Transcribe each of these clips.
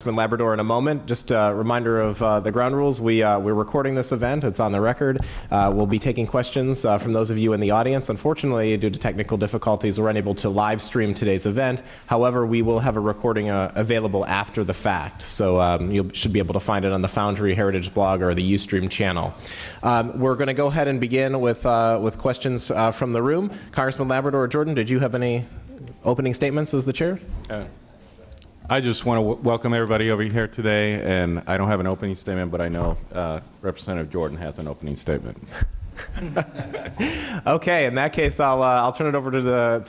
Labrador in a moment. Just a reminder of the ground rules. We're recording this event. It's on the record. We'll be taking questions from those of you in the audience. Unfortunately, due to technical difficulties, we're unable to live stream today's event. However, we will have a recording available after the fact. So you should be able to find it on the Foundry Heritage blog or the Ustream channel. We're going to go ahead and begin with questions from the room. Congressman Labrador, Jordan, did you have any opening statements as the chair? I just want to welcome everybody over here today, and I don't have an opening statement, but I know Representative Jordan has an opening statement. Okay, in that case, I'll turn it over to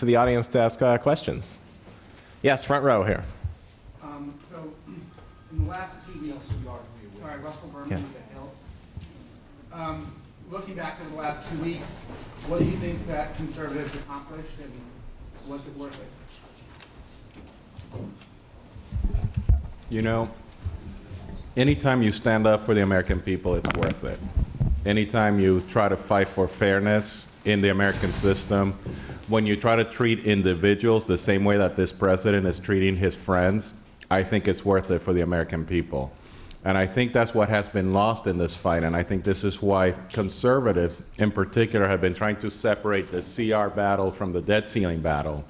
the audience to ask questions. Yes, front row here. So, in the last 2 weeks, sorry, Russell Berman with the Hill. Looking back over the last 2 weeks, what do you think that conservatives accomplished, and was it worth it? You know, anytime you stand up for the American people, it's worth it. Anytime you try to fight for fairness in the American system, when you try to treat individuals the same way that this president is treating his friends, I think it's worth it for the American people. And I think that's what has been lost in this fight, and I think this is why conservatives in particular have been trying to separate the CR battle from the debt ceiling battle.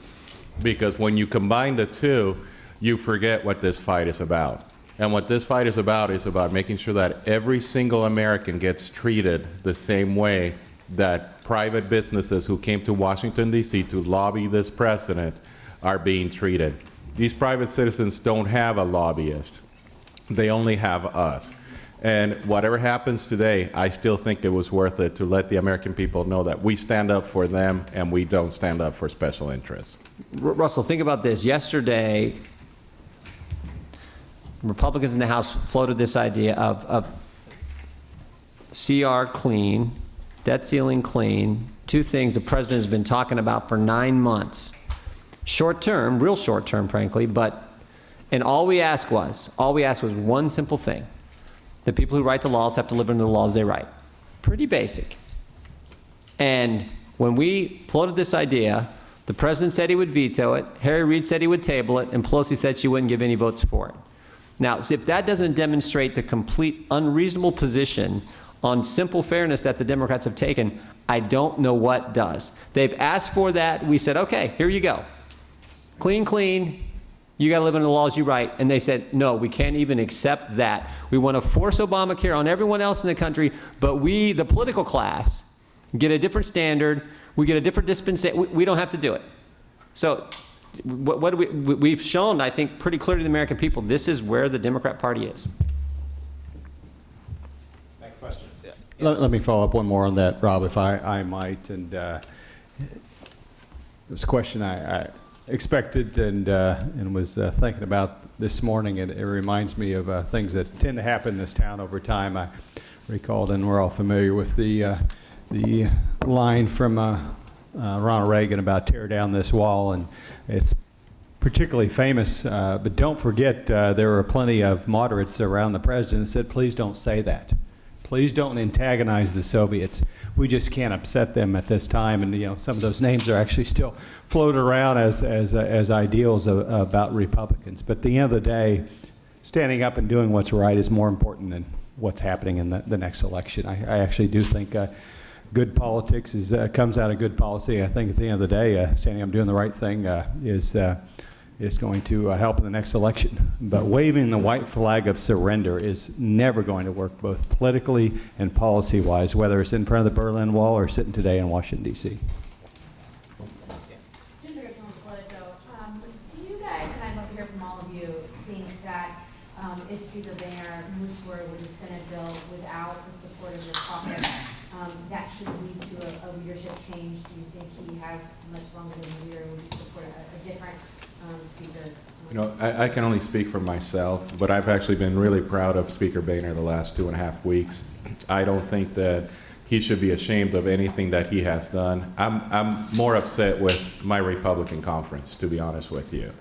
Because when you combine the two, you forget what this fight is about. And what this fight is about making sure that every single American gets treated the same way that private businesses who came to Washington, D.C. to lobby this president are being treated. These private citizens don't have a lobbyist. They only have us. And whatever happens today, I still think it was worth it to let the American people know that we stand up for them and we don't stand up for special interests. Russell, think about this. Yesterday, Republicans in the House floated this idea of CR clean, debt ceiling clean, two things the president has been talking about for 9 months. Short term, real short term, frankly, and all we asked was one simple thing. The people who write the laws have to live under the laws they write. Pretty basic. And when we floated this idea, the president said he would veto it, Harry Reid said he would table it, and Pelosi said she wouldn't give any votes for it. Now, if that doesn't demonstrate the complete unreasonable position on simple fairness that the Democrats have taken, I don't know what does. They've asked for that. We said, okay, here you go. Clean, clean. You got to live under the laws you write. And they said, no, we can't even accept that. We want to force Obamacare on everyone else in the country, but we, the political class, get a different standard. We get a different dispensation. We don't have to do it. So what we've shown, I think, pretty clearly to the American people, this is where the Democrat Party is. Next question. Let me follow up one more on that, Rob, if I might. And it was a question I expected and was thinking about this morning. And it reminds me of things that tend to happen in this town over time. I recalled, and we're all familiar with the line from Ronald Reagan about tear down this wall, and it's particularly famous, but don't forget there were plenty of moderates around the president that said, please don't say that. Please don't antagonize the Soviets. We just can't upset them at this time. And you know, some of those names are actually still floated around as ideals about Republicans. But at the end of the day, standing up and doing what's right is more important than what's happening in the next election. I actually do think good politics comes out of good policy. I think at the end of the day, standing up doing the right thing is going to help in the next election. But waving the white flag of surrender is never going to work, both politically and policy-wise, whether it's in front of the Berlin Wall or sitting today in Washington, D.C. Do you guys, and I'd love to hear from all of you, think that if Speaker Boehner moves forward with the Senate bill without the support of your caucus, that should lead to a leadership change? Do you think he has much longer than a year? Would you support a different speaker? You know, I can only speak for myself, but I've actually been really proud of Speaker Boehner the last 2.5 weeks. I don't think that he should be ashamed of anything that he has done. I'm more upset with my Republican conference, to be honest with you.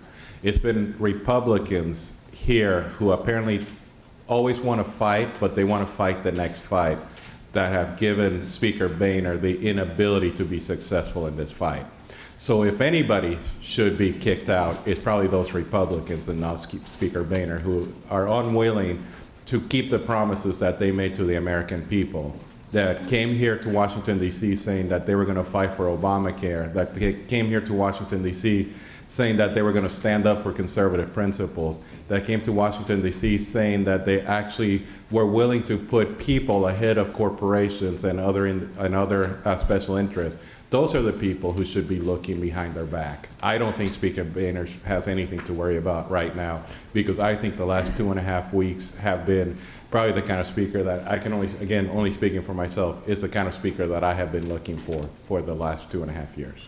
It's been Republicans here who apparently always want to fight, but they want to fight the next fight, that have given Speaker Boehner the inability to be successful in this fight. So if anybody should be kicked out, it's probably those Republicans and not Speaker Boehner, who are unwilling to keep the promises that they made to the American people, that came here to Washington, D.C. saying that they were going to fight for Obamacare, that they came here to Washington, D.C. saying that they were going to stand up for conservative principles, that came to Washington, D.C. saying that they actually were willing to put people ahead of corporations and other special interests. Those are the people who should be looking behind their back. I don't think Speaker Boehner has anything to worry about right now, because I think the last 2.5 weeks have been probably the kind of speaker that I can only speaking for myself, is the kind of speaker that I have been looking for the last 2.5 years.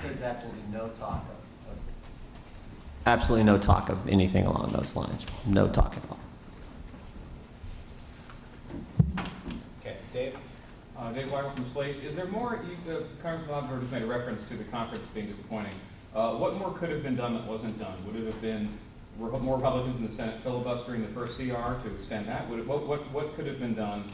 There's absolutely no talk absolutely no talk of anything along those lines. No talk at all. Okay, Dave? Dave Weiler from Slate. Is there more, Congressman Labrador just made a reference to the conference being disappointing. What more could have been done that wasn't done? Would it have been more Republicans in the Senate filibustering the first CR to extend that? What could have been done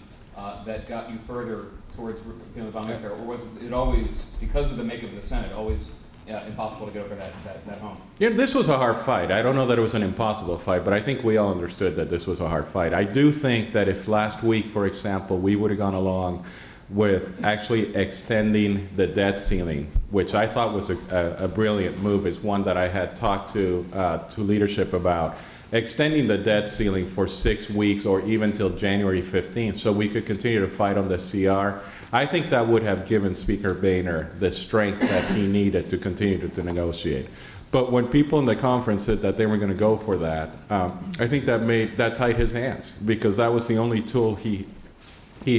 that got you further towards Obamacare, or was it always, because of the makeup of the Senate, always impossible to get over that hump? Yeah, this was a hard fight. I don't know that it was an impossible fight, but I think we all understood that this was a hard fight. I do think that if last week, for example, we would have gone along with actually extending the debt ceiling, which I thought was a brilliant move, is one that I had talked to leadership about, extending the debt ceiling for 6 weeks or even till January 15th so we could continue to fight on the CR. I think that would have given Speaker Boehner the strength that he needed to continue to negotiate. But when people in the conference said that they were going to go for that, I think that tied his hands, because that was the only tool he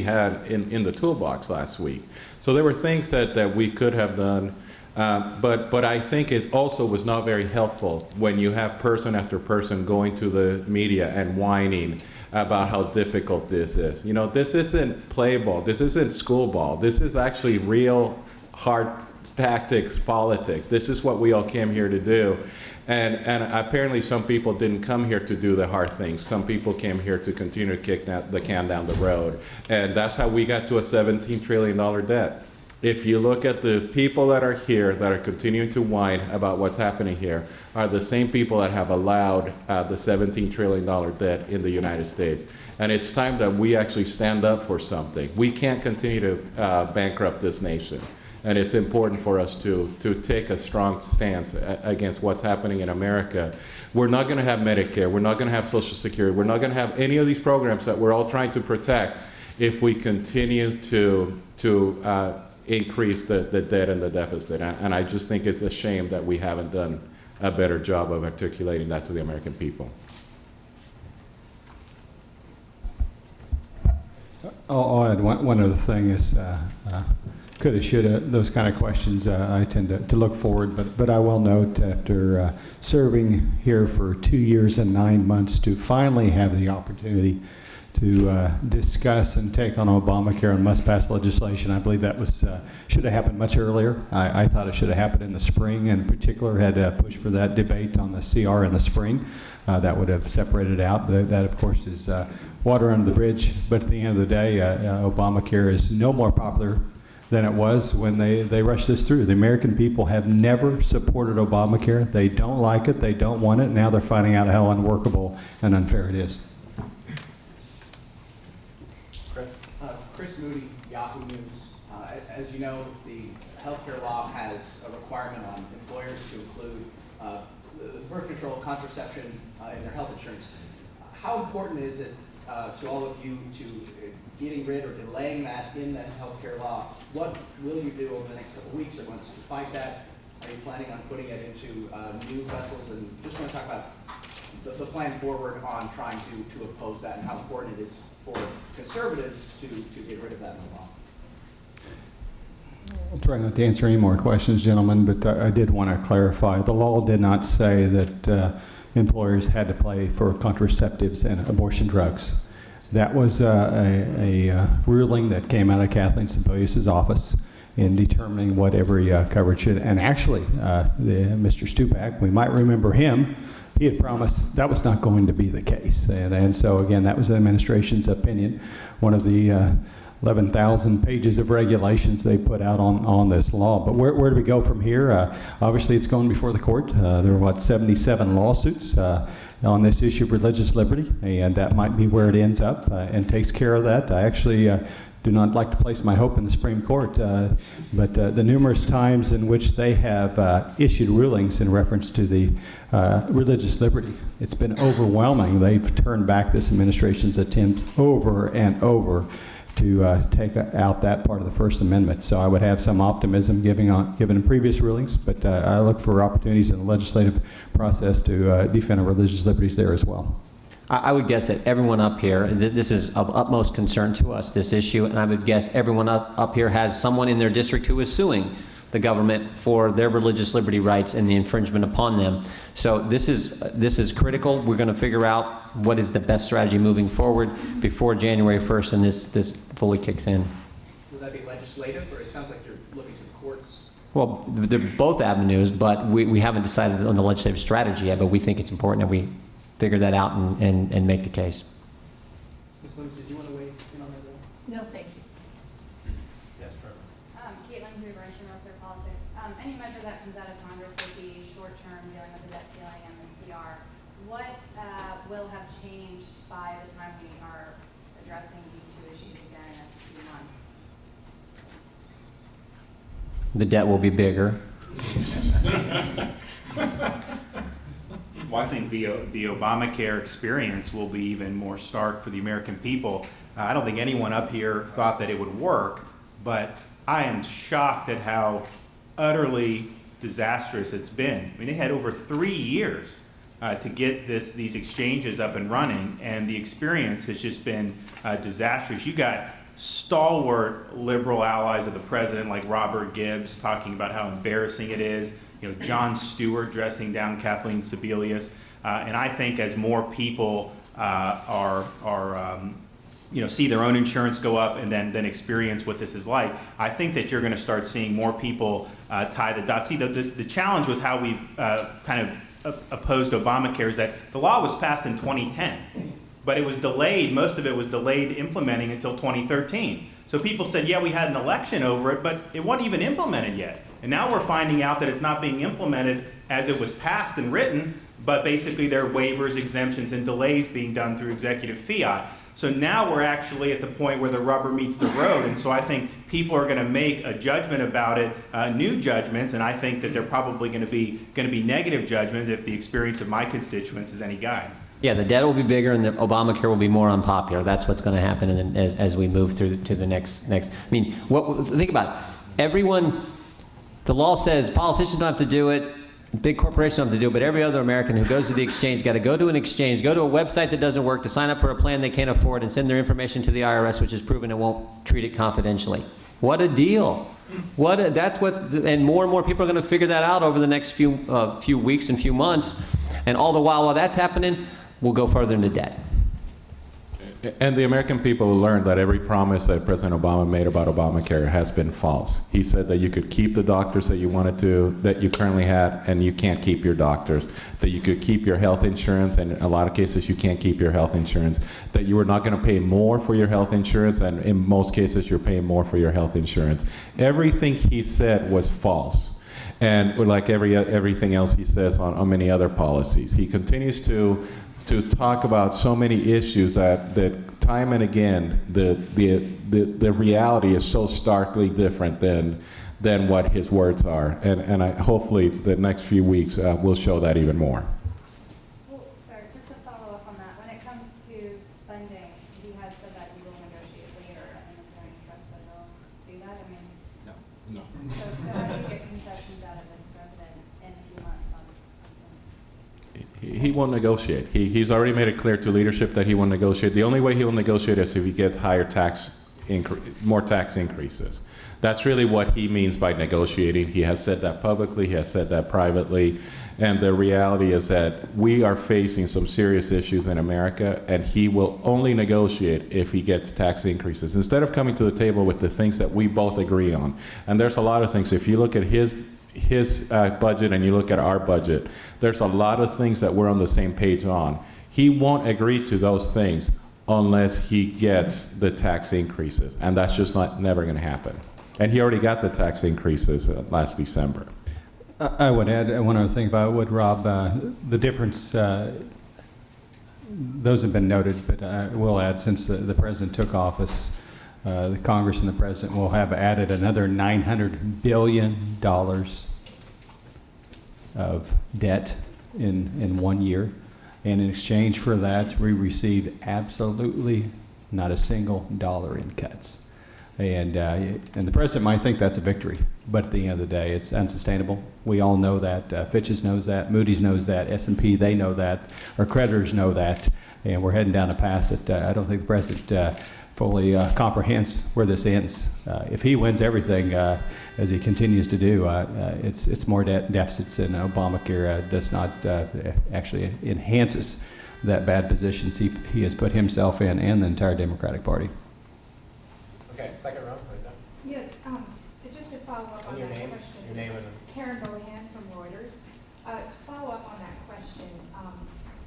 had in the toolbox last week. So there were things that we could have done, but I think it also was not very helpful when you have person after person going to the media and whining about how difficult this is. You know, this isn't play ball, this isn't school ball, this is actually real hard tactics, politics. This is what we all came here to do. And apparently some people didn't come here to do the hard things. Some people came here to continue to kick the can down the road. And that's how we got to a $17 trillion debt. If you look at the people that are here that are continuing to whine about what's happening here, are the same people that have allowed the $17 trillion debt in the United States. And it's time that we actually stand up for something. We can't continue to bankrupt this nation. And it's important for us to take a strong stance against what's happening in America. We're not going to have Medicare. We're not going to have Social Security. We're not going to have any of these programs that we're all trying to protect if we continue to increase the debt and the deficit. And I just think it's a shame that we haven't done a better job of articulating that to the American people. I'll add one other thing is coulda, shoulda, those kind of questions I tend to look forward, but I will note after serving here for 2 years and 9 months to finally have the opportunity to discuss and take on Obamacare and must-pass legislation. I believe that was should have happened much earlier. I thought it should have happened in the spring, and in particular had pushed for that debate on the CR in the spring. That would have separated out. That, of course, is water under the bridge. But at the end of the day, Obamacare is no more popular than it was when they rushed this through. The American people have never supported Obamacare. They don't like it. They don't want it. Now they're finding out how unworkable and unfair it is. Chris Moody, Yahoo News. As you know, the healthcare law has a requirement on employers to include birth control, contraception in their health insurance. How important is it to all of you to getting rid or delaying that in the healthcare law? What will you do over the next couple of weeks or months to fight that? Are you planning on putting it into new vessels? And just want to talk about the plan forward on trying to oppose that and how important it is for conservatives to get rid of that in the law. I'll try not to answer any more questions, gentlemen, but I did want to clarify. The law did not say that employers had to pay for contraceptives and abortion drugs. That was a ruling that came out of Kathleen Sebelius's office in determining what every coverage should. And actually, Mr. Stupak, we might remember him, he had promised that was not going to be the case. And so, again, that was the administration's opinion. One of the 11,000 pages of regulations they put out on this law. But where do we go from here? Obviously, it's going before the court. There are, 77 lawsuits on this issue of religious liberty, and that might be where it ends up and takes care of that. I actually do not like to place my hope in the Supreme Court, but the numerous times in which they have issued rulings in reference to the religious liberty, it's been overwhelming. They've turned back this administration's attempts over and over to take out that part of the First Amendment. So I would have some optimism given previous rulings, but I look for opportunities in the legislative process to defend our religious liberties there as well. I would guess that everyone up here, this is of utmost concern to us, this issue, and I would guess everyone up here has someone in their district who is suing the government for their religious liberty rights and the infringement upon them. So this is critical. We're going to figure out what is the best strategy moving forward before January 1st and this fully kicks in. Will that be legislative, or it sounds like you're looking to the courts? Well, they're both avenues, but we haven't decided on the legislative strategy yet, but we think it's important that we figure that out and make the case. Ms. Loomis, did you want to weigh in on that? No, thank you. Yes, perfect. Caitlin Hoover, North Their Politics. Any measure that comes out of Congress would be short-term, dealing with the debt ceiling and the CR. What will have changed by the time we are addressing these two issues again in a few months? The debt will be bigger. Well, I think the Obamacare experience will be even more stark for the American people. I don't think anyone up here thought that it would work, but I am shocked at how utterly disastrous it's been. I mean, they had over 3 years to get these exchanges up and running, and the experience has just been disastrous. You got stalwart liberal allies of the president like Robert Gibbs talking about how embarrassing it is. Jon Stewart dressing down Kathleen Sebelius, and I think as more people see their own insurance go up and then experience what this is like, I think that you're going to start seeing more people tie the dots. See, the challenge with how we've kind of opposed Obamacare is that the law was passed in 2010, but it was delayed. Most of it was delayed implementing until 2013. So people said, yeah, we had an election over it, but it wasn't even implemented yet. And now we're finding out that it's not being implemented as it was passed and written, but basically there are waivers, exemptions, and delays being done through executive fiat. So now we're actually at the point where the rubber meets the road, and so I think people are going to make a judgment about it, new judgments, and I think that they're probably going to be negative judgments if the experience of my constituents is any guide. Yeah, the debt will be bigger and the Obamacare will be more unpopular. That's what's going to happen as we move through to the next. I mean, think about it. Everyone. The law says politicians don't have to do it, big corporations don't have to do it, but every other American who goes to the exchange got to go to an exchange, go to a website that doesn't work to sign up for a plan they can't afford and send their information to the IRS, which is proven it won't treat it confidentially. What a deal. And more people are going to figure that out over the next few weeks and few months. And all the while that's happening, we'll go further into debt. And the American people learned that every promise that President Obama made about Obamacare has been false. He said that you could keep the doctors that you wanted to, that you currently had, and you can't keep your doctors. That you could keep your health insurance, and in a lot of cases you can't keep your health insurance. That you were not going to pay more for your health insurance, and in most cases you're paying more for your health insurance. Everything he said was false. And like everything else he says on many other policies. He continues to talk about so many issues that time and again the reality is so starkly different than what his words are, and hopefully the next few weeks will show that even more. Well, sorry, just to follow up on that, when it comes to spending, he has said that he will negotiate later, and is there any trust that he'll do that? I mean, No. so how do you get concessions out of this president in a few months on something? He won't negotiate. He's already made it clear to leadership that he won't negotiate. The only way he will negotiate is if he gets more tax increases. That's really what he means by negotiating. He has said that publicly, he has said that privately, and the reality is that we are facing some serious issues in America, and he will only negotiate if he gets tax increases, instead of coming to the table with the things that we both agree on. And there's a lot of things. If you look at his budget and you look at our budget, there's a lot of things that we're on the same page on. He won't agree to those things unless he gets the tax increases, and that's just never going to happen. And he already got the tax increases last December. I would add one other thing about what Rob, the difference, those have been noted, but I will add, since the president took office, the Congress and the president will have added another $900 billion of debt in 1 year. And in exchange for that, we received absolutely not a single dollar in cuts. And the president might think that's a victory, but at the end of the day, it's unsustainable. We all know that. Fitch's knows that. Moody's knows that. S&P, they know that. Our creditors know that. And we're heading down a path that I don't think the president fully comprehends where this ends. If he wins everything, as he continues to do, it's more deficits, and Obamacare does not actually enhances that bad position he has put himself in and the entire Democratic Party. Okay, second round, right now. Yes, just to follow up on Your that name, question. your name and Karen Bohan from Reuters. To follow up on that question,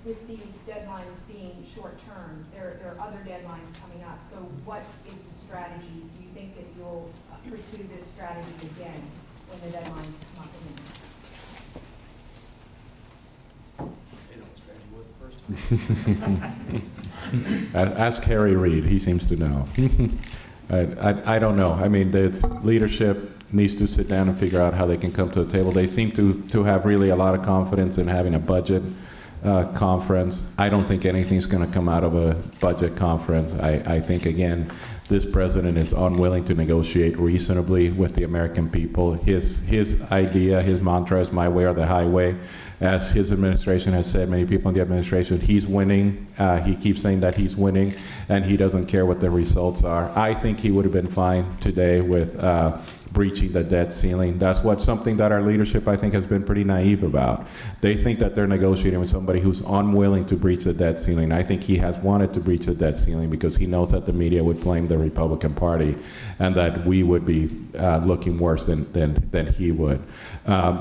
with these deadlines being short-term, there are other deadlines coming up. So what is the strategy? Do you think that you'll pursue this strategy again when the deadlines come up again? Ask Harry Reid. He seems to know. I don't know. I mean, it's leadership needs to sit down and figure out how they can come to the table. They seem to have really a lot of confidence in having a budget conference. I don't think anything's going to come out of a budget conference. I think, again, this president is unwilling to negotiate reasonably with the American people. His idea, his mantra is my way or the highway. As his administration has said, many people in the administration, he's winning. He keeps saying that he's winning, and he doesn't care what the results are. I think he would have been fine today with breaching the debt ceiling. That's something that our leadership, I think, has been pretty naive about. They think that they're negotiating with somebody who's unwilling to breach the debt ceiling. I think he has wanted to breach the debt ceiling because he knows that the media would blame the Republican Party and that we would be looking worse than he would,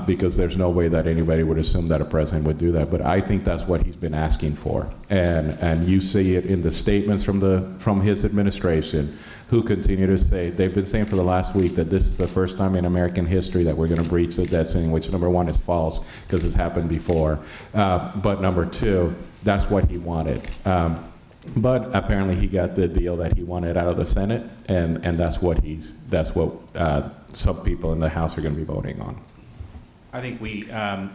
because there's no way that anybody would assume that a president would do that. But I think that's what he's been asking for. And you see it in the statements from his administration, who continue to say, they've been saying for the last week that this is the first time in American history that we're going to breach the debt ceiling, which number one is false because it's happened before. But number two, that's what he wanted. But apparently he got the deal that he wanted out of the Senate, and that's what some people in the House are going to be voting on. I think the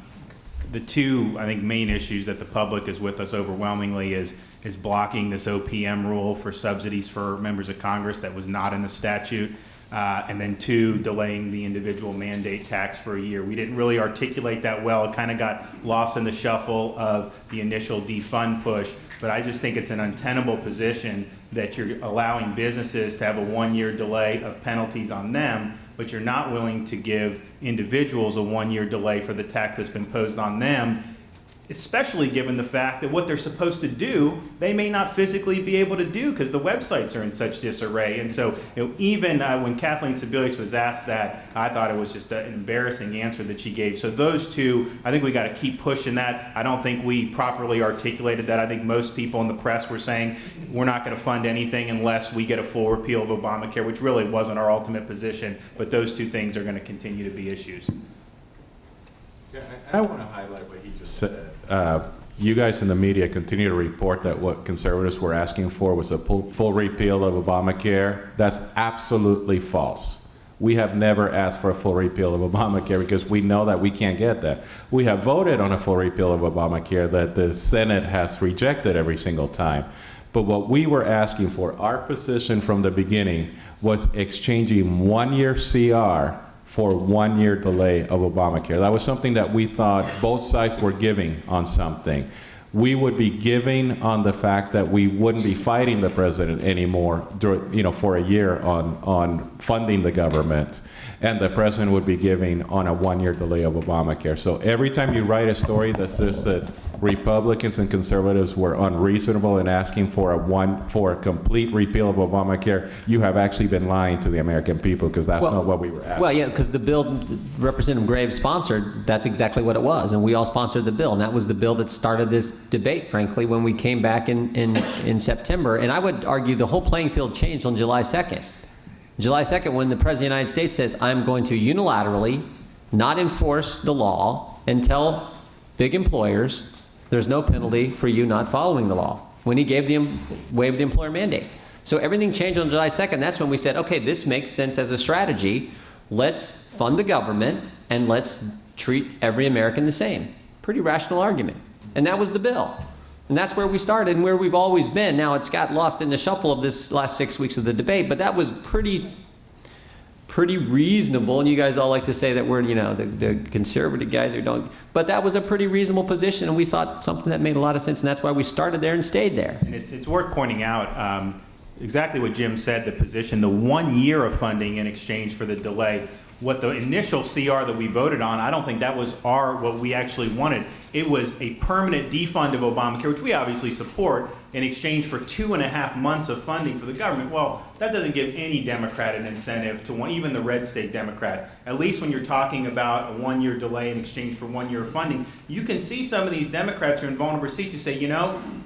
two main issues that the public is with us overwhelmingly is blocking this OPM rule for subsidies for members of Congress that was not in the statute, and then two, delaying the individual mandate tax for a year. We didn't really articulate that well. It kind of got lost in the shuffle of the initial defund push, but I just think it's an untenable position that you're allowing businesses to have a 1-year delay of penalties on them, but you're not willing to give individuals a 1-year delay for the tax that's been imposed on them, especially given the fact that what they're supposed to do, they may not physically be able to do because the websites are in such disarray. And so even when Kathleen Sebelius was asked that, I thought it was just an embarrassing answer that she gave. So those two, I think we got to keep pushing that. I don't think we properly articulated that. I think most people in the press were saying we're not going to fund anything unless we get a full repeal of Obamacare, which really wasn't our ultimate position. But those two things are going to continue to be issues. Yeah, I want to highlight what he just said. You guys in the media continue to report that what conservatives were asking for was a full repeal of Obamacare. That's absolutely false. We have never asked for a full repeal of Obamacare because we know that we can't get that. We have voted on a full repeal of Obamacare that the Senate has rejected every single time. But what we were asking for, our position from the beginning, was exchanging 1-year CR for 1-year delay of Obamacare. That was something that we thought both sides were giving on something. We would be giving on the fact that we wouldn't be fighting the president anymore, for a year on funding the government, and the president would be giving on a 1-year delay of Obamacare. So every time you write a story that says that Republicans and conservatives were unreasonable in asking for a complete repeal of Obamacare, you have actually been lying to the American people, because that's not what we were asking. Well, yeah, because the bill Representative Graves sponsored, that's exactly what it was, and we all sponsored the bill, and that was the bill that started this debate, frankly, when we came back in September. And I would argue the whole playing field changed on July 2nd. July 2nd, when the President of the United States says, I'm going to unilaterally not enforce the law and tell big employers there's no penalty for you not following the law, when he waived the employer mandate. So everything changed on July 2nd. That's when we said, okay, this makes sense as a strategy. Let's fund the government and let's treat every American the same. Pretty rational argument. And that was the bill. And that's where we started and where we've always been. Now, it's got lost in the shuffle of this last 6 weeks of the debate, but that was pretty reasonable. And you guys all like to say that we're, the conservative guys who don't, but that was a pretty reasonable position, and we thought something that made a lot of sense, and that's why we started there and stayed there. And it's worth pointing out exactly what Jim said, the position, the 1 year of funding in exchange for the delay. What the initial CR that we voted on, I don't think that was what we actually wanted. It was a permanent defund of Obamacare, which we obviously support, in exchange for 2.5 months of funding for the government. Well, that doesn't give any Democrat an incentive to want, even the red state Democrats. At least when you're talking about a 1 year delay in exchange for 1 year of funding, you can see some of these Democrats who are in vulnerable seats who say,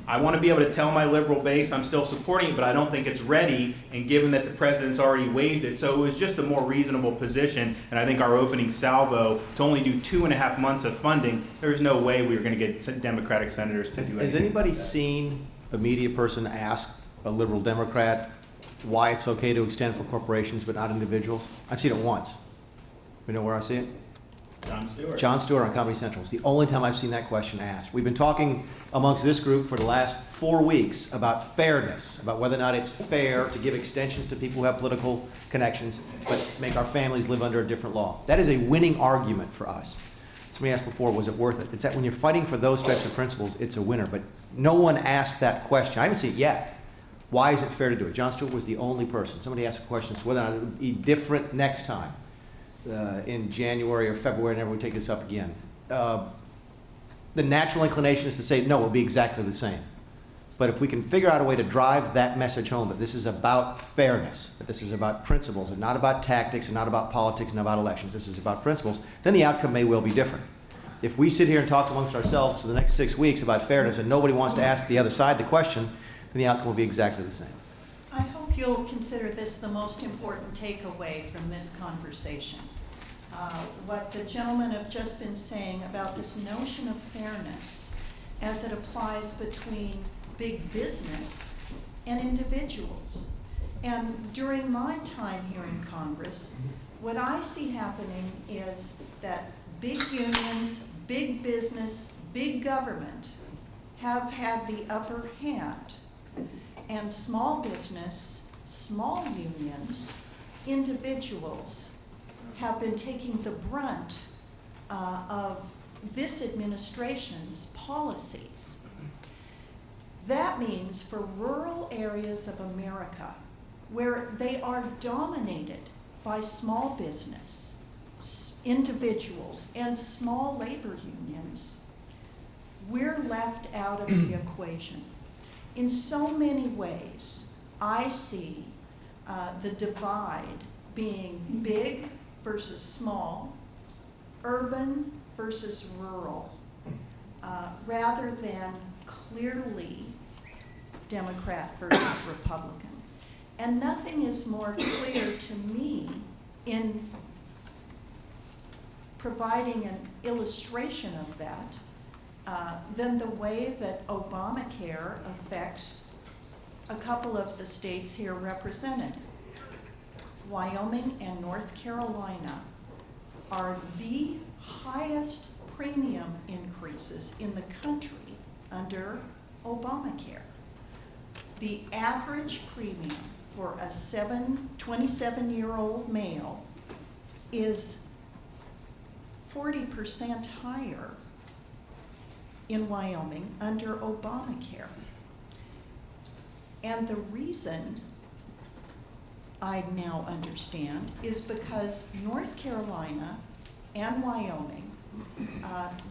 I want to be able to tell my liberal base I'm still supporting it, but I don't think it's ready, and given that the president's already waived it. So it was just a more reasonable position, and I think our opening salvo to only do 2.5 months of funding, there's no way we were going to get Democratic senators to do anything. Has anybody seen a media person ask a liberal Democrat why it's okay to extend for corporations but not individuals? I've seen it once. You know where I see it? Jon Stewart on Comedy Central. It's the only time I've seen that question asked. We've been talking amongst this group for the last 4 weeks about fairness, about whether or not it's fair to give extensions to people who have political connections, but make our families live under a different law. That is a winning argument for us. Somebody asked before, was it worth it? It's that when you're fighting for those types of principles, it's a winner. But no one asked that question. I haven't seen it yet. Why is it fair to do it? Jon Stewart was the only person. Somebody asked a question as to whether or not it would be different next time in January or February, whenever we take this up again. The natural inclination is to say, no, it will be exactly the same. But if we can figure out a way to drive that message home, that this is about fairness, that this is about principles, and not about tactics, and not about politics, and not about elections, this is about principles, then the outcome may well be different. If we sit here and talk amongst ourselves for the next 6 weeks about fairness and nobody wants to ask the other side the question, then the outcome will be exactly the same. I hope you'll consider this the most important takeaway from this conversation. What the gentlemen have just been saying about this notion of fairness as it applies between big business and individuals. And during my time here in Congress, what I see happening is that big unions, big business, big government have had the upper hand. And small business, small unions, individuals have been taking the brunt of this administration's policies. That means for rural areas of America, where they are dominated by small business, individuals, and small labor unions, we're left out of the equation. In so many ways, I see the divide being big versus small, urban versus rural, rather than clearly Democrat versus Republican. And nothing is more clear to me in providing an illustration of that than the way that Obamacare affects a couple of the states here represented. Wyoming and North Carolina are the highest premium increases in the country under Obamacare. The average premium for a 27-year-old male is 40% higher in Wyoming under Obamacare. And the reason I now understand is because North Carolina and Wyoming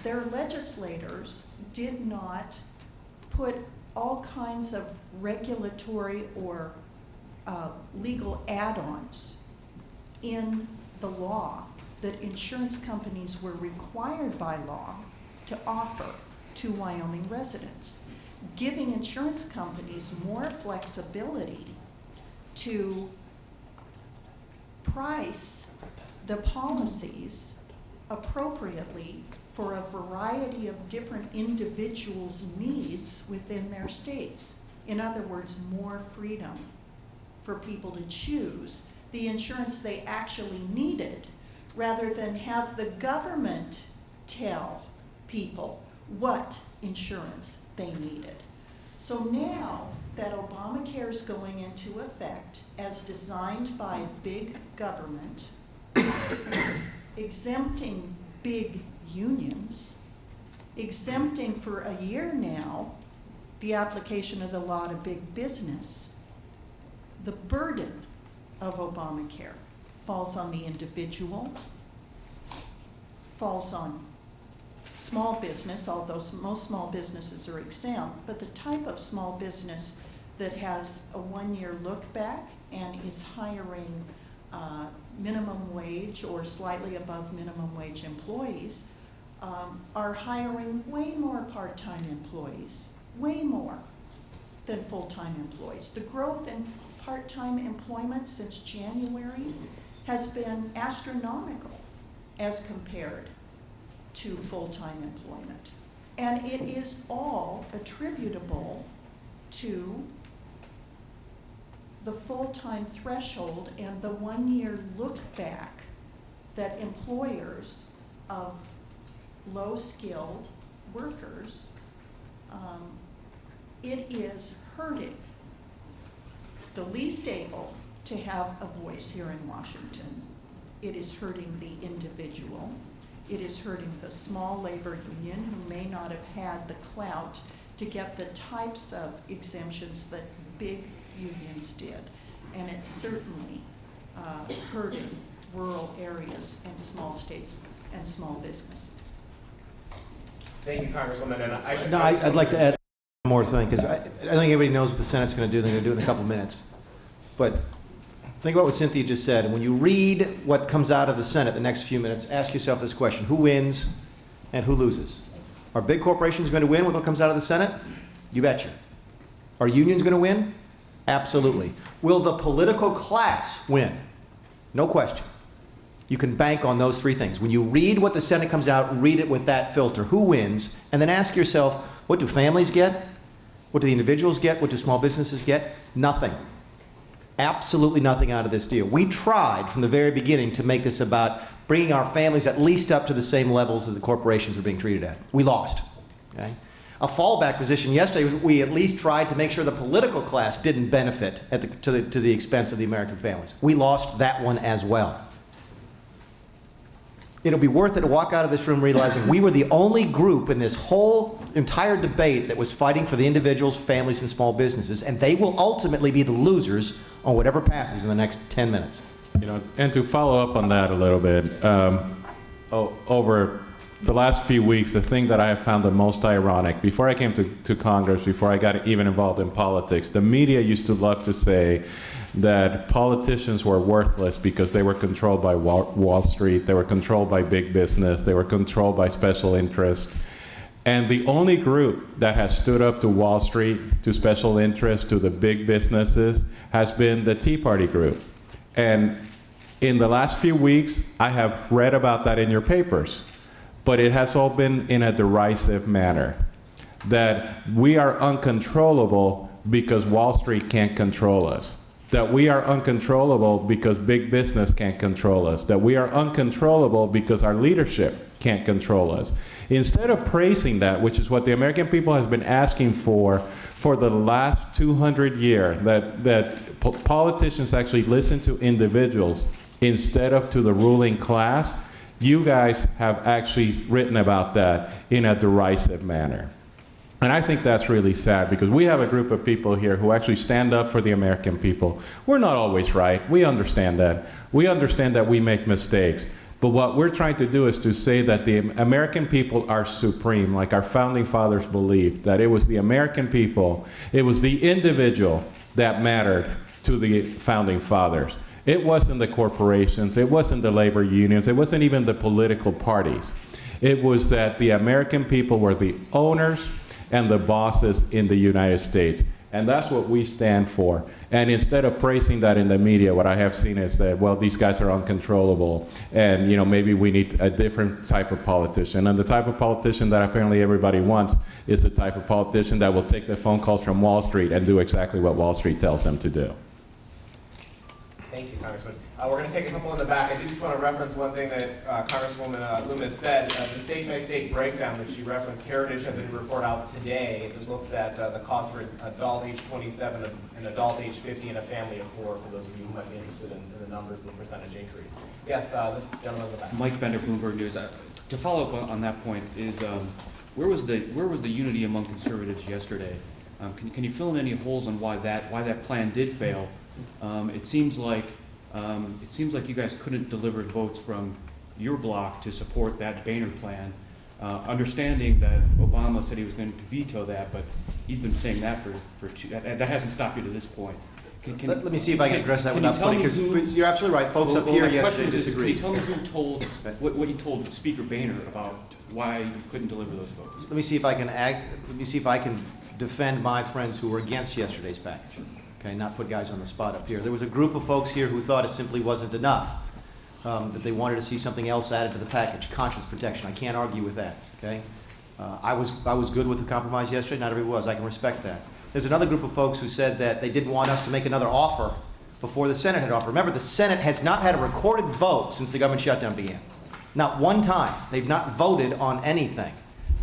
their legislators did not put all kinds of regulatory or legal add-ons in the law that insurance companies were required by law to offer to Wyoming residents, giving insurance companies more flexibility to price the policies appropriately for a variety of different individuals' needs within their states. In other words, more freedom for people to choose the insurance they actually needed, rather than have the government tell people what insurance they needed. So now that Obamacare is going into effect as designed by big government, exempting big unions, exempting for a year now the application of the law to big business, the burden of Obamacare falls on the individual, falls on small business, although most small businesses are exempt, but the type of small business that has a one-year look back and is hiring minimum wage or slightly above minimum wage employees are hiring way more part-time employees, way more than full-time employees. The growth in part-time employment since January has been astronomical as compared to full-time employment. And it is all attributable to the full-time threshold and the one-year look back that employers of low-skilled workers, it is hurting the least able to have a voice here in Washington. It is hurting the individual. It is hurting the small labor union who may not have had the clout to get the types of exemptions that big unions did. And it's certainly hurting rural areas and small states and small businesses. Thank you, Congresswoman. And I'd like to add one more thing, because I think everybody knows what the Senate's going to do. They're going to do it in a couple minutes. But think about what Cynthia just said. And when you read what comes out of the Senate the next few minutes, ask yourself this question: who wins and who loses? Are big corporations going to win with what comes out of the Senate? You betcha. Are unions going to win? Absolutely. Will the political class win? No question. You can bank on those three things. When you read what the Senate comes out, read it with that filter. Who wins? And then ask yourself, what do families get? What do the individuals get? What do small businesses get? Nothing. Absolutely nothing out of this deal. We tried from the very beginning to make this about bringing our families at least up to the same levels that the corporations are being treated at. We lost. Okay? A fallback position yesterday was we at least tried to make sure the political class didn't benefit to the expense of the American families. We lost that one as well. It'll be worth it to walk out of this room realizing we were the only group in this whole entire debate that was fighting for the individuals, families, and small businesses, and they will ultimately be the losers on whatever passes in the next 10 minutes. You know, and to follow up on that a little bit, over the last few weeks, the thing that I have found the most ironic, before I came to Congress, before I got even involved in politics, the media used to love to say that politicians were worthless because they were controlled by Wall Street, they were controlled by big business, they were controlled by special interests. And the only group that has stood up to Wall Street, to special interests, to the big businesses, has been the Tea Party group. And in the last few weeks, I have read about that in your papers, but it has all been in a derisive manner, that we are uncontrollable because Wall Street can't control us, that we are uncontrollable because big business can't control us, that we are uncontrollable because our leadership can't control us. Instead of praising that, which is what the American people has been asking for the last 200 years, that politicians actually listen to individuals instead of to the ruling class, you guys have actually written about that in a derisive manner. And I think that's really sad, because we have a group of people here who actually stand up for the American people. We're not always right. We understand that. We understand that we make mistakes. But what we're trying to do is to say that the American people are supreme, like our founding fathers believed, that it was the American people, it was the individual that mattered to the founding fathers. It wasn't the corporations, it wasn't the labor unions, it wasn't even the political parties. It was that the American people were the owners and the bosses in the United States. And that's what we stand for. And instead of praising that in the media, what I have seen is that, well, these guys are uncontrollable, and maybe we need a different type of politician. And the type of politician that apparently everybody wants is the type of politician that will take the phone calls from Wall Street and do exactly what Wall Street tells them to do. Thank you, Congressman. We're going to take a couple in the back. I do just want to reference one thing that Congresswoman Loomis said. The state-by-state breakdown that she referenced, Heritage has a report out today that looks at the cost for adult age 27, an adult age 50, and a family of 4, for those of you who might be interested in the numbers and the percentage increase. Yes, this gentleman in the back. Mike Bender, Bloomberg News. To follow up on that point, is where was the unity among conservatives yesterday? Can you fill in any holes on why that plan did fail? It seems like you guys couldn't deliver votes from your bloc to support that Boehner plan, understanding that Obama said he was going to veto that, but he's been saying that that hasn't stopped you to this point. Let me see if I can address that without putting, because you're absolutely right. Folks up here yesterday disagreed. Can you tell me who told, what you told Speaker Boehner about why you couldn't deliver those votes? Let me see if I can defend my friends who were against yesterday's package. Okay, not put guys on the spot up here. There was a group of folks here who thought it simply wasn't enough, that they wanted to see something else added to the package, conscience protection. I can't argue with that, okay? I was good with the compromise yesterday, not everybody was. I can respect that. There's another group of folks who said that they didn't want us to make another offer before the Senate had offered. Remember, the Senate has not had a recorded vote since the government shutdown began. Not one time. They've not voted on anything.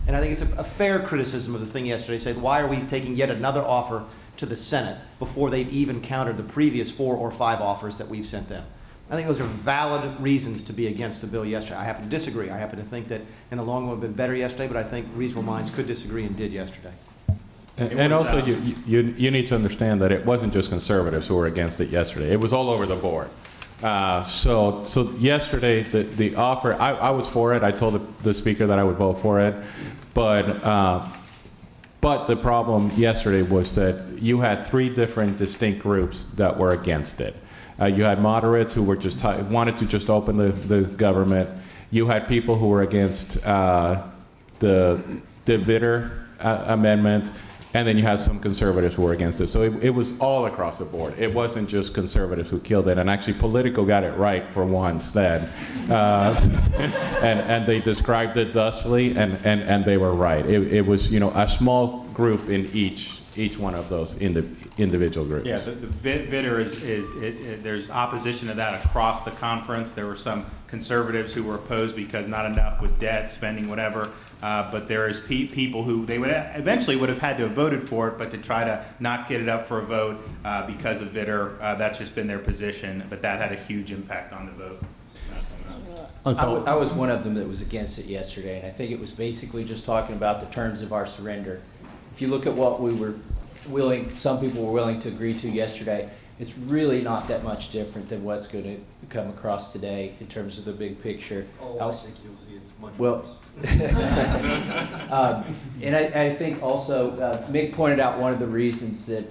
And I think it's a fair criticism of the thing yesterday. Said, why are we taking yet another offer to the Senate before they've even countered the previous 4 or 5 offers that we've sent them? I think those are valid reasons to be against the bill yesterday. I happen to disagree. I happen to think that in the long run it would have been better yesterday, but I think reasonable minds could disagree and did yesterday. And also, you need to understand that it wasn't just conservatives who were against it yesterday. It was all over the board. So yesterday, the offer, I was for it. I told the speaker that I would vote for it. But the problem yesterday was that you had 3 different distinct groups that were against it. You had moderates who were just wanted to just open the government. You had people who were against the Vitter amendment. And then you have some conservatives who were against it. So it was all across the board. It wasn't just conservatives who killed it. And actually, Politico got it right for once then. And they described it thusly, and they were right. It was, a small group in each one of those individual groups. Yeah, the Vitter there's opposition to that across the conference. There were some conservatives who were opposed because not enough with debt, spending, whatever. But there is people who they would eventually would have had to have voted for it, but to try to not get it up for a vote because of Vitter, that's just been their position. But that had a huge impact on the vote. I was one of them that was against it yesterday, and I think it was basically just talking about the terms of our surrender. If you look at what we were some people were willing to agree to yesterday, it's really not that much different than what's going to come across today in terms of the big picture. I think you'll see it's much worse. And I think also, Mick pointed out one of the reasons that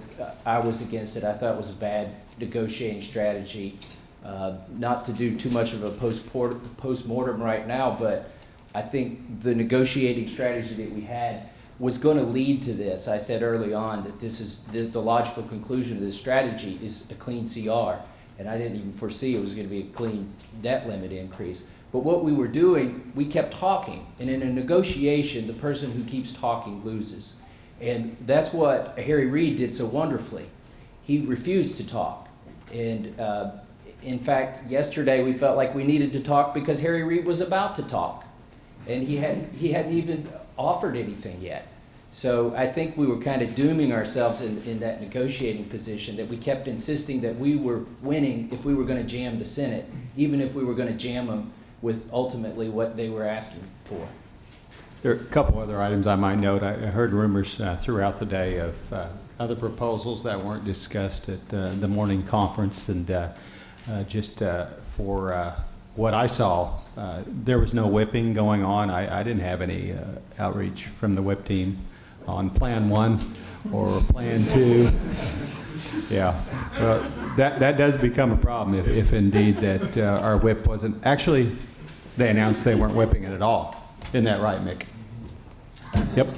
I was against it. I thought it was a bad negotiating strategy. Not to do too much of a post-mortem right now, but I think the negotiating strategy that we had was going to lead to this. I said early on that this is the logical conclusion of this strategy is a clean CR, and I didn't even foresee it was going to be a clean debt limit increase. But what we were doing, we kept talking, and in a negotiation, the person who keeps talking loses. And that's what Harry Reid did so wonderfully. He refused to talk. And in fact, yesterday we felt like we needed to talk because Harry Reid was about to talk. And he hadn't even offered anything yet. So I think we were kind of dooming ourselves in that negotiating position, that we kept insisting that we were winning if we were going to jam the Senate, even if we were going to jam them with ultimately what they were asking for. There are a couple other items I might note. I heard rumors throughout the day of other proposals that weren't discussed at the morning conference, and just for what I saw, there was no whipping going on. I didn't have any outreach from the whip team on Plan 1 or Plan 2. Yeah, well, that does become a problem if indeed that our whip wasn't. Actually, they announced they weren't whipping it at all. Isn't that right, Mick? Yep.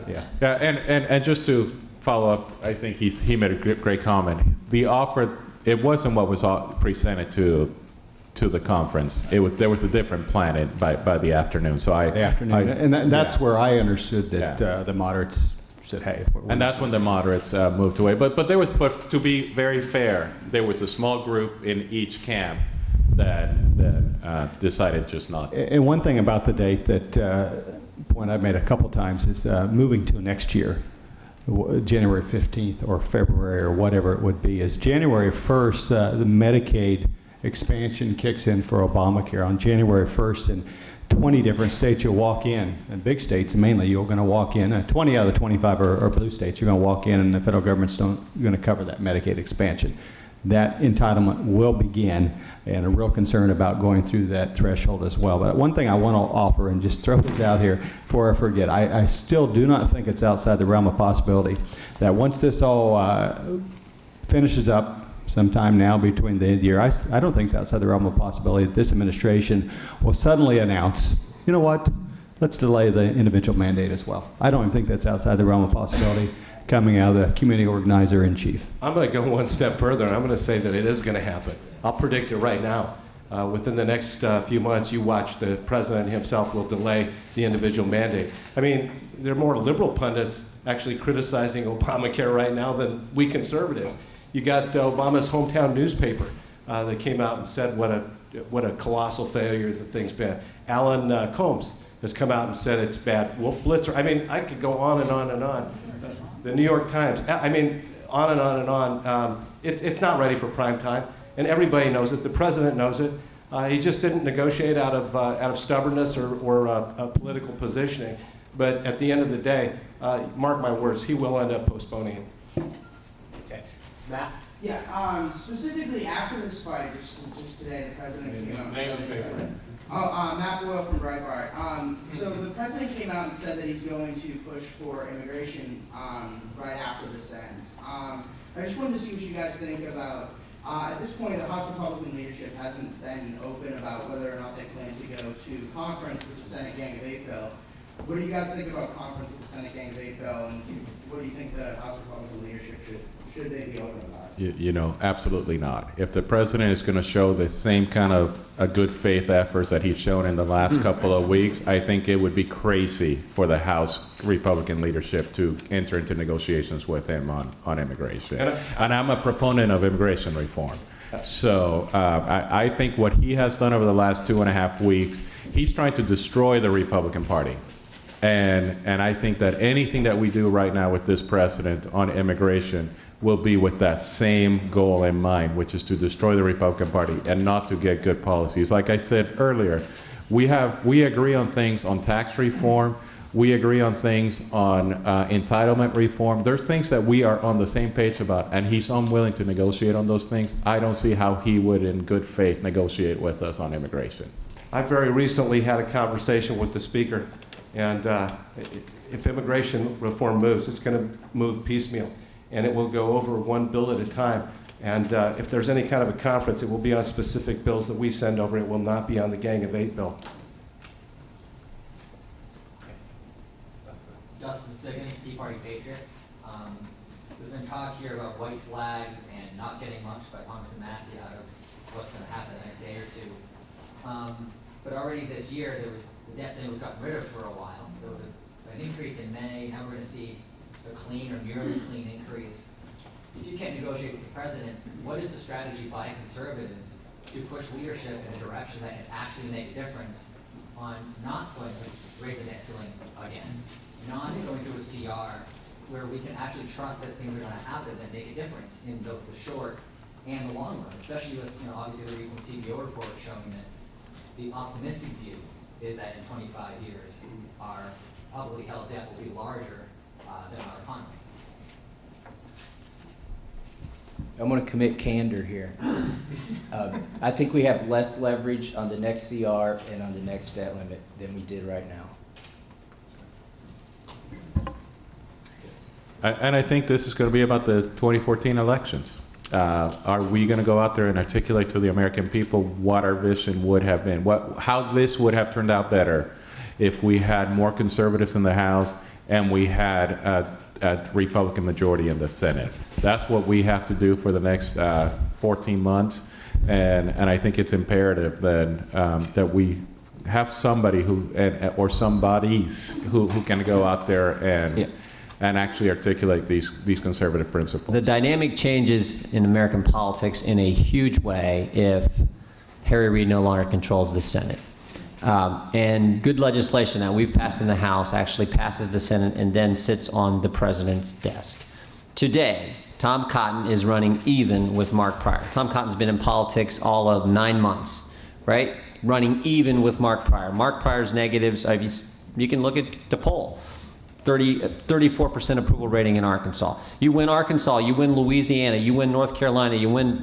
Yeah. Yeah, and just to follow up, I think he made a great comment. The offer, it wasn't what was presented to the conference. There was a different plan by the afternoon. So that's where I understood that the moderates said, "Hey," and that's when the moderates moved away. But to be very fair, there was a small group in each camp that decided just not. And one thing about the date that point I've made a couple times is moving to next year, January 15th or February or whatever it would be, is January 1st, the Medicaid expansion kicks in for Obamacare on January 1st. In 20 different states you'll walk in, and big states mainly, you're going to walk in, 20 out of the 25 are blue states, you're going to walk in and the federal government's going to cover that Medicaid expansion. That entitlement will begin, and a real concern about going through that threshold as well. But one thing I want to offer, and just throw this out here before I forget, I still do not think it's outside the realm of possibility that once this all finishes up sometime now between the end of the year, I don't think it's outside the realm of possibility that this administration will suddenly announce, you know what, let's delay the individual mandate as well. I don't even think that's outside the realm of possibility, coming out of the community organizer in chief. I'm going to go one step further, and I'm going to say that it is going to happen. I'll predict it right now. Within the next few months, you watch, the president himself will delay the individual mandate. I mean, there are more liberal pundits actually criticizing Obamacare right now than we conservatives. You got Obama's hometown newspaper that came out and said what a colossal failure the thing's been. Alan Combs has come out and said it's bad. Wolf Blitzer. I mean, I could go on and on and on. The New York Times. I mean, on and on and on. It's not ready for prime time, and everybody knows it. The president knows it. He just didn't negotiate out of stubbornness or political positioning. But at the end of the day, mark my words, he will end up postponing it. Okay, Matt. Yeah. Specifically after this fight, just today, the president came out and said. Matt Boyle from Breitbart. So the president came out and said that he's going to push for immigration right after this ends. I just wanted to see what you guys think about, at this point, the House Republican leadership hasn't been open about whether or not they plan to go to conference with the Senate Gang of Eight bill. What do you guys think about conference with the Senate Gang of Eight bill, and what do you think the House Republican leadership should they be open about? You know, absolutely not. If the president is going to show the same kind of good faith efforts that he's shown in the last couple of weeks, I think it would be crazy for the House Republican leadership to enter into negotiations with him on immigration. And I'm a proponent of immigration reform. So I think what he has done over the last 2.5 weeks, he's trying to destroy the Republican Party. And I think that anything that we do right now with this president on immigration will be with that same goal in mind, which is to destroy the Republican Party and not to get good policies. Like I said earlier, we agree on things on tax reform, we agree on things on entitlement reform. There's things that we are on the same page about, and he's unwilling to negotiate on those things. I don't see how he would, in good faith, negotiate with us on immigration. I very recently had a conversation with the speaker, and if immigration reform moves, it's going to move piecemeal, and it will go over one bill at a time. And if there's any kind of a conference, it will be on specific bills that we send over. It will not be on the Gang of Eight bill. Justin Siggins, Tea Party Patriots. There's been talk here about white flags and not getting much by Congressman Massey out of what's going to happen the next day or two. But already this year, the debt ceiling was gotten rid of for a while. There was an increase in May. Now we're going to see a clean or nearly clean increase. If you can't negotiate with the president, what is the strategy by conservatives to push leadership in a direction that can actually make a difference on not going to raise the debt ceiling again, not going through a CR where we can actually trust that things are going to happen that make a difference in both the short and the long run, especially with, obviously the recent CBO report showing that the optimistic view is that in 25 years, our publicly held debt will be larger than our economy. I'm going to commit candor here. I think we have less leverage on the next CR and on the next debt limit than we did right now. And I think this is going to be about the 2014 elections. Are we going to go out there and articulate to the American people what our vision would have been, how this would have turned out better if we had more conservatives in the House and we had a Republican majority in the Senate? That's what we have to do for the next 14 months, and I think it's imperative that we have somebody or somebodies who can go out there and actually articulate these conservative principles. The dynamic changes in American politics in a huge way if Harry Reid no longer controls the Senate. And good legislation that we've passed in the House actually passes the Senate and then sits on the president's desk. Today, Tom Cotton is running even with Mark Pryor. Tom Cotton's been in politics all of 9 months, right? Running even with Mark Pryor. Mark Pryor's negatives, you can look at the poll. 34% approval rating in Arkansas. You win Arkansas, you win Louisiana, you win North Carolina, you win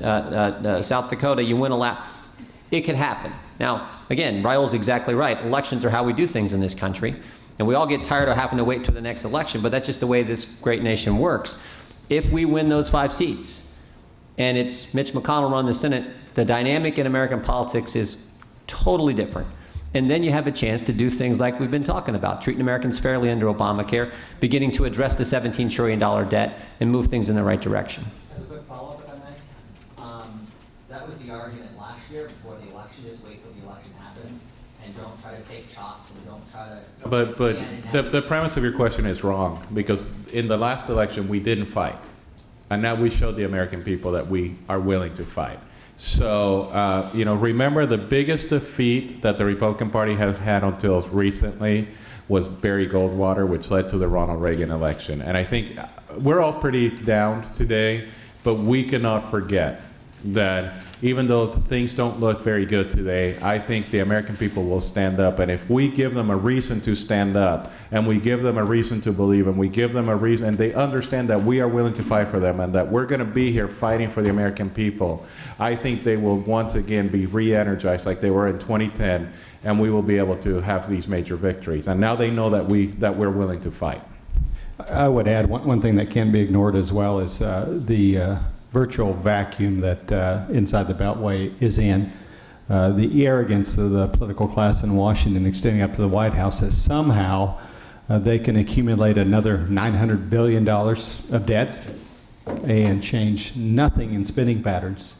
South Dakota, you win Alaska. It could happen. Now, again, Raúl's exactly right. Elections are how we do things in this country. And we all get tired of having to wait till the next election, but that's just the way this great nation works. If we win those 5 seats, and it's Mitch McConnell running the Senate, the dynamic in American politics is totally different. And then you have a chance to do things like we've been talking about, treating Americans fairly under Obamacare, beginning to address the $17 trillion debt, and move things in the right direction. As a quick follow-up, if I may, that was the argument last year before the election, just wait till the election happens, and don't try to take chops, and don't try to... But the premise of your question is wrong, because in the last election, we didn't fight. And now we showed the American people that we are willing to fight. So, remember the biggest defeat that the Republican Party has had until recently was Barry Goldwater, which led to the Ronald Reagan election. And I think we're all pretty down today, but we cannot forget that even though things don't look very good today, I think the American people will stand up. And if we give them a reason to stand up, and we give them a reason to believe, and we give them a reason, and they understand that we are willing to fight for them, and that we're going to be here fighting for the American people, I think they will once again be re-energized like they were in 2010, and we will be able to have these major victories. And now they know that we're willing to fight. I would add one thing that can be ignored as well is the virtual vacuum that inside the Beltway is in. The arrogance of the political class in Washington extending up to the White House that somehow they can accumulate another $900 billion of debt and change nothing in spending patterns.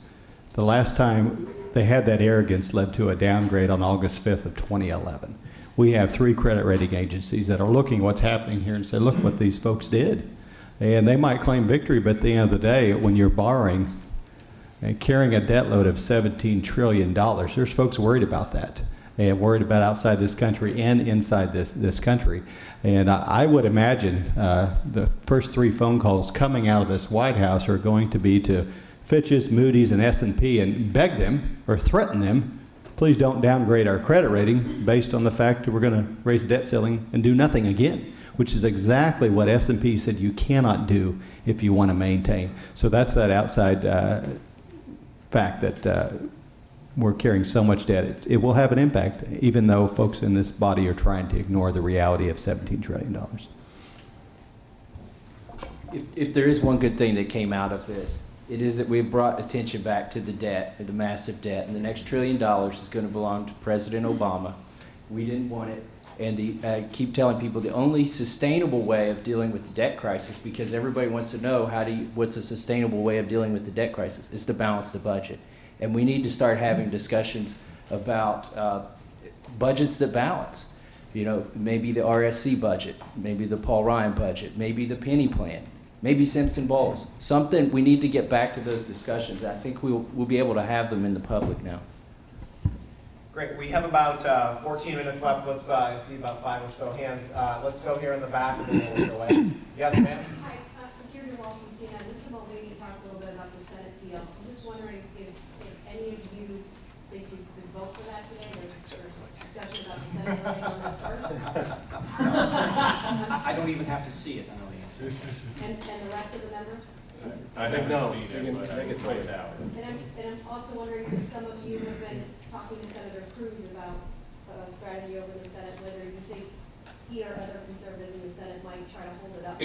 The last time they had that arrogance led to a downgrade on August 5th of 2011. We have 3 credit rating agencies that are looking what's happening here and say, look what these folks did. And they might claim victory, but at the end of the day, when you're borrowing and carrying a debt load of $17 trillion, there's folks worried about that and worried about outside this country and inside this country. And I would imagine the first 3 phone calls coming out of this White House are going to be to Fitch's, Moody's, and S&P and beg them or threaten them, please don't downgrade our credit rating based on the fact that we're going to raise the debt ceiling and do nothing again, which is exactly what S&P said you cannot do if you want to maintain. So that's that outside fact that we're carrying so much debt. It will have an impact, even though folks in this body are trying to ignore the reality of $17 trillion. If there is one good thing that came out of this, it is that we've brought attention back to the debt, the massive debt, and the next $1 trillion is going to belong to President Obama. We didn't want it. And I keep telling people the only sustainable way of dealing with the debt crisis, because everybody wants to know what's a sustainable way of dealing with the debt crisis, is to balance the budget. And we need to start having discussions about budgets that balance. Maybe the RSC budget, maybe the Paul Ryan budget, maybe the penny plan, maybe Simpson Bowles. Something, we need to get back to those discussions. I think we'll be able to have them in the public now. Great. We have about 14 minutes left. Let's see about 5 or so hands. Let's go here in the back and then we'll go away. Yes, ma'am? Hi, I'm here to welcome CNN. Mr. Mulvaney talked a little bit about the Senate deal. I'm just wondering if any of you think you could vote for that today? There's discussion about the Senate voting on that first. I don't even have to see it. I know the answer. And the rest of the members? I haven't No, seen you it, can but I make it will find out. And I'm also wondering, since some of you have been talking to Senator Cruz about strategy over the Senate, whether you think he or other conservatives in the Senate might try to hold it up.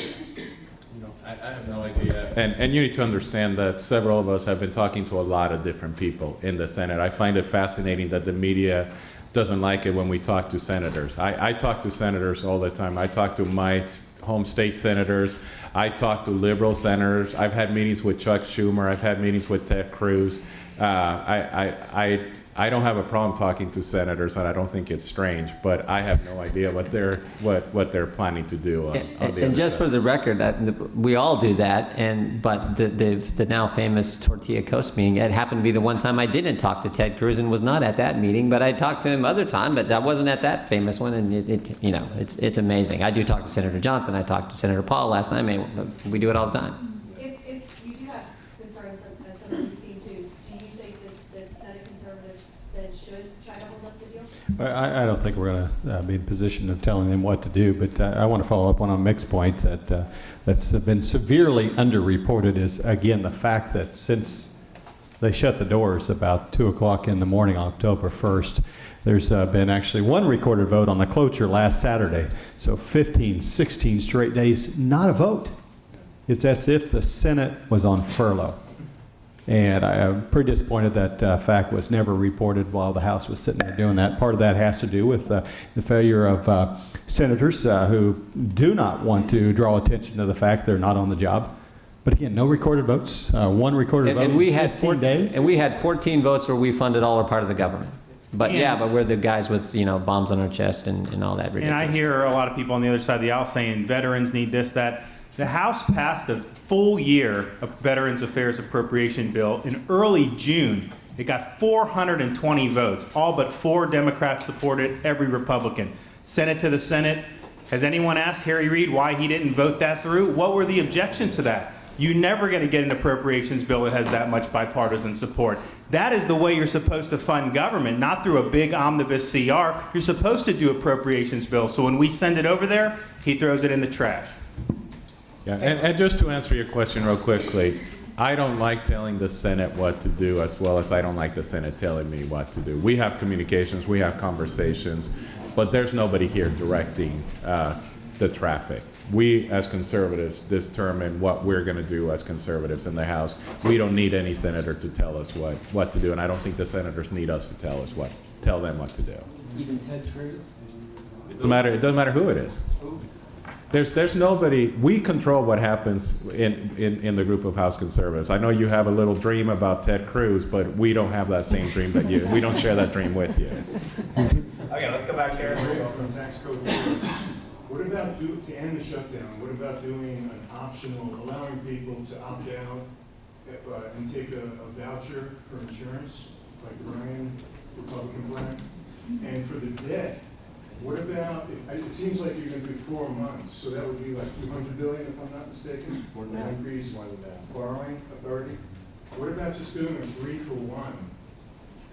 I have no idea. And you need to understand that several of us have been talking to a lot of different people in the Senate. I find it fascinating that the media doesn't like it when we talk to senators. I talk to senators all the time. I talk to my home state senators. I talk to liberal senators. I've had meetings with Chuck Schumer. I've had meetings with Ted Cruz. I don't have a problem talking to senators, and I don't think it's strange. But I have no idea what they're planning to do. On the And other just side. for the record, we all do that. But the now famous Tortilla Coast meeting, it happened to be the one time I didn't talk to Ted Cruz and was not at that meeting. But I talked to him other time, but I wasn't at that famous one. And it's amazing. I do talk to Senator Johnson. I talked to Senator Paul last night. I mean, we do it all the time. If you do have concerns, as some of you seem to, do you think that Senate conservatives then should try to hold up the deal? I don't think we're going to be in position of telling them what to do, but I want to follow up on Mick's point that's been severely underreported is, again, the fact that since they shut the doors about 2 o'clock in the morning, October 1st, there's been actually one recorded vote on the cloture last Saturday. So 15, 16 straight days, not a vote. It's as if the Senate was on furlough. And I'm pretty disappointed that fact was never reported while the House was sitting there doing that. Part of that has to do with the failure of senators who do not want to draw attention to the fact they're not on the job. But again, no recorded votes, one recorded vote And we in had 15 days. And we had 14 votes where we funded all or part of the government. But but we're the guys with bombs on our chest and all that ridiculous. And I hear a lot of people on the other side of the aisle saying veterans need this, that. The House passed a full year of Veterans Affairs Appropriation Bill in early June. It got 420 votes. All but 4 Democrats supported, every Republican. Sent it to the Senate. Has anyone asked Harry Reid why he didn't vote that through? What were the objections to that? You're never going to get an appropriations bill that has that much bipartisan support. That is the way you're supposed to fund government, not through a big omnibus CR. You're supposed to do appropriations bills. So when we send it over there, he throws it in the trash. Yeah, and just to answer your question real quickly, I don't like telling the Senate what to do as well as I don't like the Senate telling me what to do. We have communications, we have conversations, but there's nobody here directing the traffic. We, as conservatives, determine what we're going to do as conservatives in the House. We don't need any senator to tell us what to do, and I don't think the senators need us to tell them what to do. Even Ted Cruz? It doesn't matter who it is. There's nobody. We control what happens in the group of House conservatives. I know you have a little dream about Ted Cruz, but we don't have that same dream that you. We don't share that dream with you. Okay, let's go back here. From tax code choice. What about to end the shutdown? What about doing an optional, allowing people to opt out and take a voucher for insurance, like the Ryan Republican plan? And for the debt, what about, it seems like you're going to do 4 months, so that would be like $200 billion, if I'm not mistaken, or an increased borrowing authority. What about just doing a 3-for-1,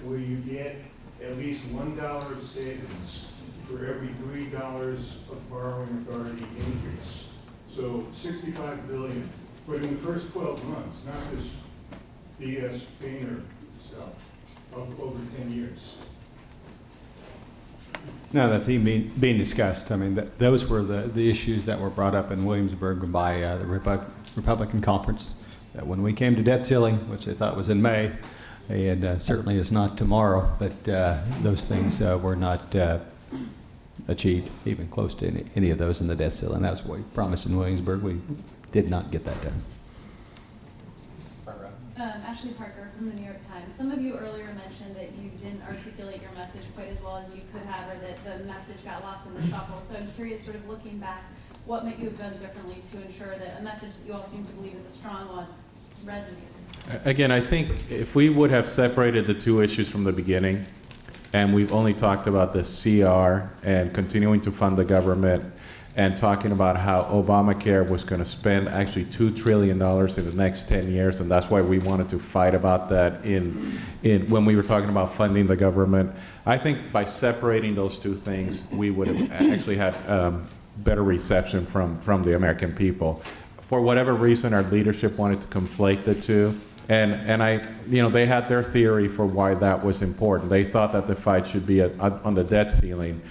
where you get at least $1 of savings for every $3 of borrowing authority increase? So $65 billion, but in the first 12 months, not this BS Boehner stuff of over 10 years. No, that's being discussed. I mean, those were the issues that were brought up in Williamsburg by the Republican conference. That when we came to debt ceiling, which I thought was in May, and certainly is not tomorrow, but those things were not achieved, even close to any of those in the debt ceiling. That was what we promised in Williamsburg. We did not get that done. Ashley Parker from the New York Times. Some of you earlier mentioned that you didn't articulate your message quite as well as you could have, or that the message got lost in the shuffle. So I'm curious, sort of looking back, what might you have done differently to ensure that a message that you all seem to believe is a strong one resonated? Again, I think if we would have separated the 2 issues from the beginning, and we've only talked about the CR and continuing to fund the government, and talking about how Obamacare was going to spend actually $2 trillion in the next 10 years, and that's why we wanted to fight about that when we were talking about funding the government. I think by separating those 2 things, we would have actually had better reception from the American people. For whatever reason, our leadership wanted to conflate the two. And they had their theory for why that was important. They thought that the fight should be on the debt ceiling.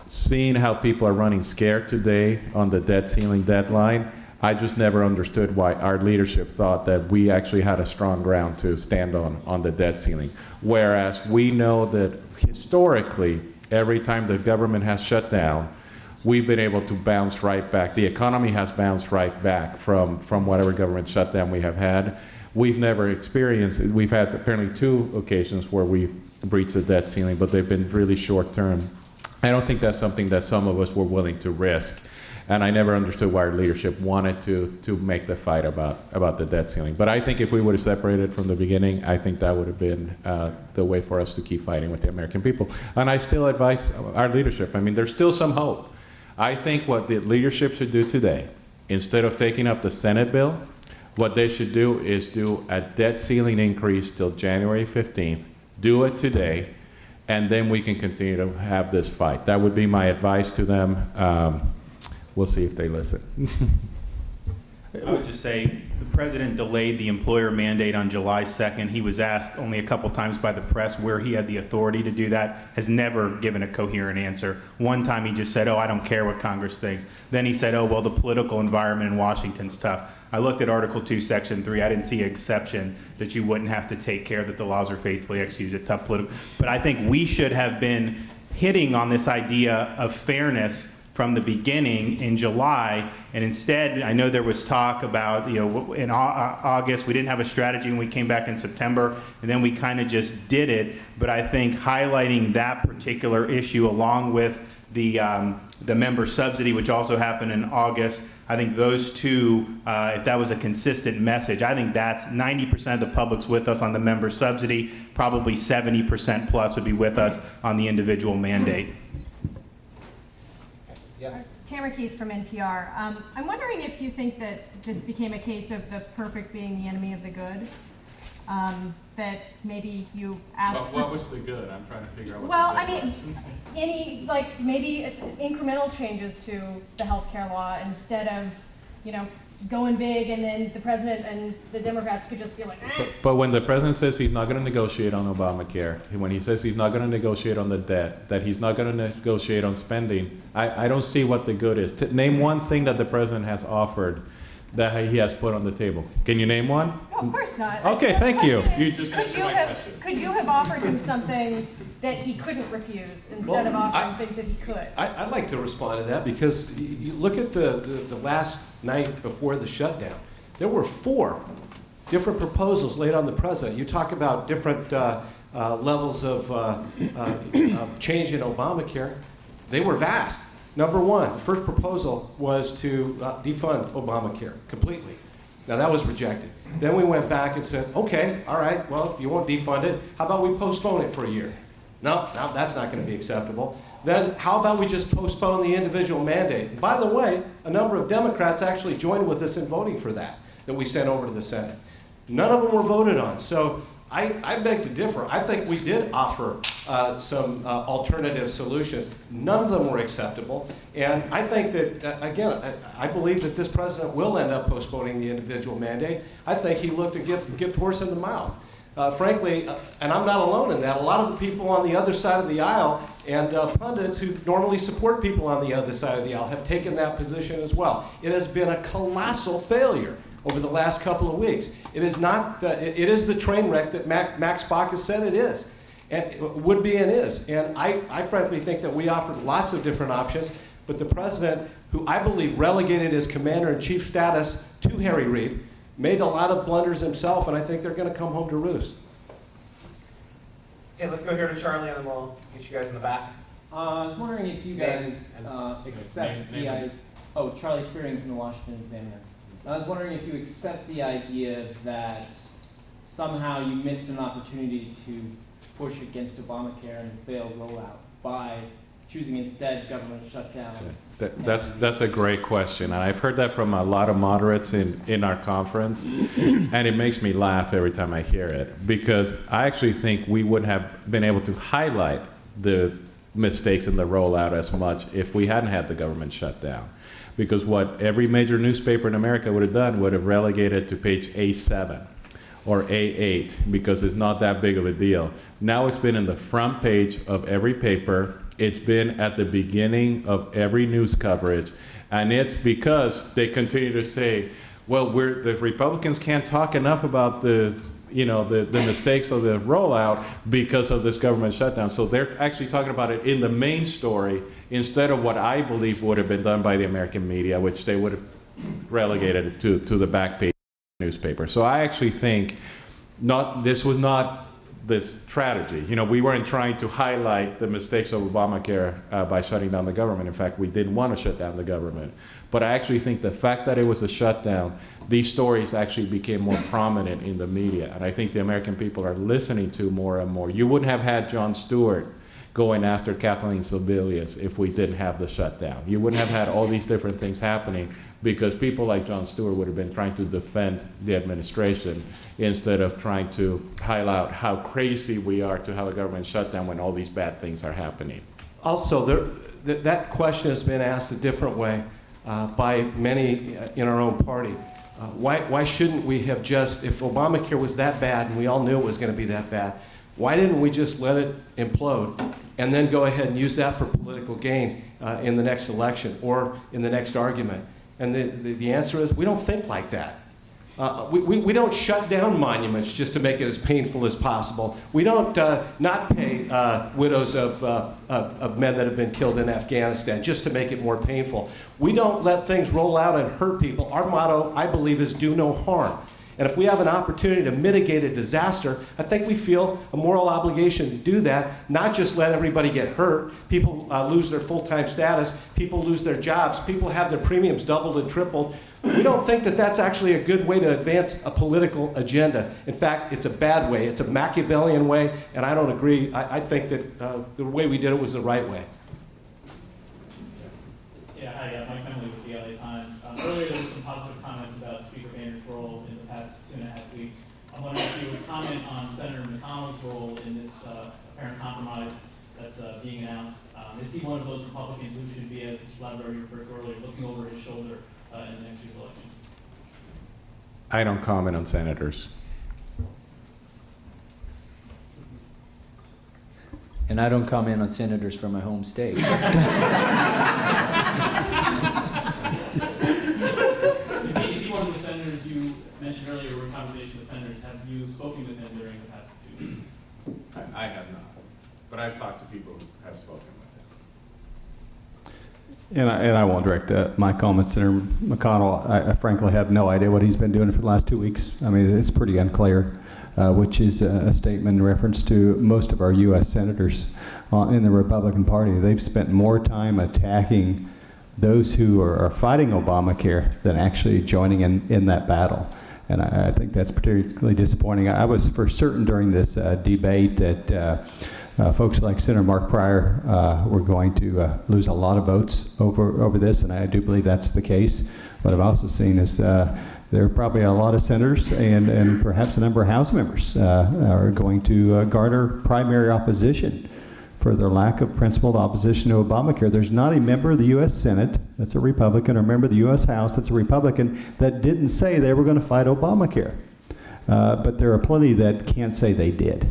Seeing how people are running scared today on the debt ceiling deadline, I just never understood why our leadership thought that we actually had a strong ground to stand on the debt ceiling. Whereas we know that historically, every time the government has shut down, we've been able to bounce right back. The economy has bounced right back from whatever government shutdown we have had. We've never experienced, we've had apparently 2 occasions where we've breached the debt ceiling, but they've been really short term. I don't think that's something that some of us were willing to risk. And I never understood why our leadership wanted to make the fight about the debt ceiling. But I think if we would have separated from the beginning, I think that would have been the way for us to keep fighting with the American people. And I still advise our leadership. I mean, there's still some hope. I think what the leadership should do today, instead of taking up the Senate bill, what they should do is do a debt ceiling increase till January 15th. Do it today, and then we can continue to have this fight. That would be my advice to them. We'll see if they listen. I would just say the president delayed the employer mandate on July 2nd. He was asked only a couple times by the press where he had the authority to do that, has never given a coherent answer. One time he just said, oh, I don't care what Congress thinks. Then he said, oh, well, the political environment in Washington's tough. I looked at Article 2, Section 3. I didn't see an exception that you wouldn't have to take care that the laws are faithfully executed. Tough political. But I think we should have been hitting on this idea of fairness from the beginning in July, and instead, I know there was talk about, in August, we didn't have a strategy when we came back in September, and then we kind of just did it. But I think highlighting that particular issue along with the member subsidy, which also happened in August, I think those two, if that was a consistent message, I think that's 90% of the public's with us on the member subsidy, probably 70% plus would be with us on the individual mandate. Yes. Tamara Keith from NPR. I'm wondering if you think that this became a case of the perfect being the enemy of the good. That maybe you asked. What was the good? I'm trying to figure out. Well, I mean, maybe it's incremental changes to the healthcare law instead of, going big, and then the president and the Democrats could just be like, But when the president says he's not going to negotiate on Obamacare, when he says he's not going to negotiate on the debt, that he's not going to negotiate on spending, I don't see what the good is. Name one thing that the president has offered that he has put on the table. Can you name one? no, of course not. Okay, thank you. You just could you have offered him something that he couldn't refuse instead of offering things that he could? I'd like to respond to that because you look at the last night before the shutdown. There were 4 different proposals laid on the president. You talk about different levels of change in Obamacare. They were vast. Number 1, the first proposal was to defund Obamacare completely. Now that was rejected. Then we went back and said, okay, all right, well, you won't defund it. How about we postpone it for a year? No, that's not going to be acceptable. Then how about we just postpone the individual mandate? And by the way, a number of Democrats actually joined with us in voting for that we sent over to the Senate. None of them were voted on. So I beg to differ. I think we did offer some alternative solutions. None of them were acceptable. And I think that, again, I believe that this president will end up postponing the individual mandate. I think he looked a gift horse in the mouth. Frankly, and I'm not alone in that, a lot of the people on the other side of the aisle and pundits who normally support people on the other side of the aisle have taken that position as well. It has been a colossal failure over the last couple of weeks. It is not it is the train wreck that Max Bach has said it is, and would be and is. And I frankly think that we offered lots of different options, but the president, who I believe relegated his commander-in-chief status to Harry Reid, made a lot of blunders himself, and I think they're going to come home to roost. Okay, let's go here to Charlie, and then we'll get you guys in the back. I was wondering if you guys accept the idea. Oh, Charlie Spearing from the Washington Examiner. I was wondering if you accept the idea that somehow you missed an opportunity to push against Obamacare and failed rollout by choosing instead government shutdown. That's a great question, and I've heard that from a lot of moderates in our conference, and it makes me laugh every time I hear it, because I actually think we wouldn't have been able to highlight the mistakes in the rollout as much if we hadn't had the government shutdown. because what every major newspaper in America would have done would have relegated to page A7 or A8 because it's not that big of a deal. Now it's been in the front page of every paper. It's been at the beginning of every news coverage. And it's because they continue to say, well, the Republicans can't talk enough about the mistakes of the rollout because of this government shutdown. So they're actually talking about it in the main story instead of what I believe would have been done by the American media, which they would have relegated it to the back page of the newspaper. So I actually think this was not this strategy. We weren't trying to highlight the mistakes of Obamacare by shutting down the government. In fact, we didn't want to shut down the government. But I actually think the fact that it was a shutdown, these stories actually became more prominent in the media. And I think the American people are listening to more and more. You wouldn't have had Jon Stewart going after Kathleen Sebelius if we didn't have the shutdown. You wouldn't have had all these different things happening because people like Jon Stewart would have been trying to defend the administration instead of trying to highlight how crazy we are to have a government shutdown when all these bad things are happening. Also, that question has been asked a different way by many in our own party. Why shouldn't we have just, if Obamacare was that bad and we all knew it was going to be that bad, why didn't we just let it implode and then go ahead and use that for political gain in the next election or in the next argument? And the answer is we don't think like that. We don't shut down monuments just to make it as painful as possible. We don't not pay widows of men that have been killed in Afghanistan just to make it more painful. We don't let things roll out and hurt people. Our motto, I believe, is do no harm. And if we have an opportunity to mitigate a disaster, I think we feel a moral obligation to do that, not just let everybody get hurt. People lose their full-time status. People lose their jobs. People have their premiums doubled and tripled. We don't think that that's actually a good way to advance a political agenda. In fact, it's a bad way. It's a Machiavellian way, and I don't agree. I think that the way we did it was the right way. Yeah, hi, Mike Memley with the LA Times. Earlier there was some positive comments about Speaker Boehner's role in the past 2.5 weeks. I'm wondering if you would comment on Senator McConnell's role in this apparent compromise that's being announced. Is he one of those Republicans who should be, as Mr. Labrador referred to earlier, looking over his shoulder in the next year's elections? I don't comment on senators. And I don't comment on senators from my home state. Is he one of the senators you mentioned earlier were in conversation with senators? Have you spoken with him during the past 2 weeks? I have not, but I've talked to people who have spoken with him. And I won't direct my comments, Senator McConnell. I frankly have no idea what he's been doing for the last 2 weeks. I mean, it's pretty unclear, which is a statement in reference to most of our U.S. senators in the Republican Party. They've spent more time attacking those who are fighting Obamacare than actually joining in that battle. And I think that's particularly disappointing. I was for certain during this debate that folks like Senator Mark Pryor were going to lose a lot of votes over this, and I do believe that's the case. What I've also seen is there are probably a lot of senators and perhaps a number of House members are going to garner primary opposition for their lack of principled opposition to Obamacare. There's not a member of the U.S. Senate that's a Republican or a member of the U.S. House that's a Republican that didn't say they were going to fight Obamacare. But there are plenty that can't say they did.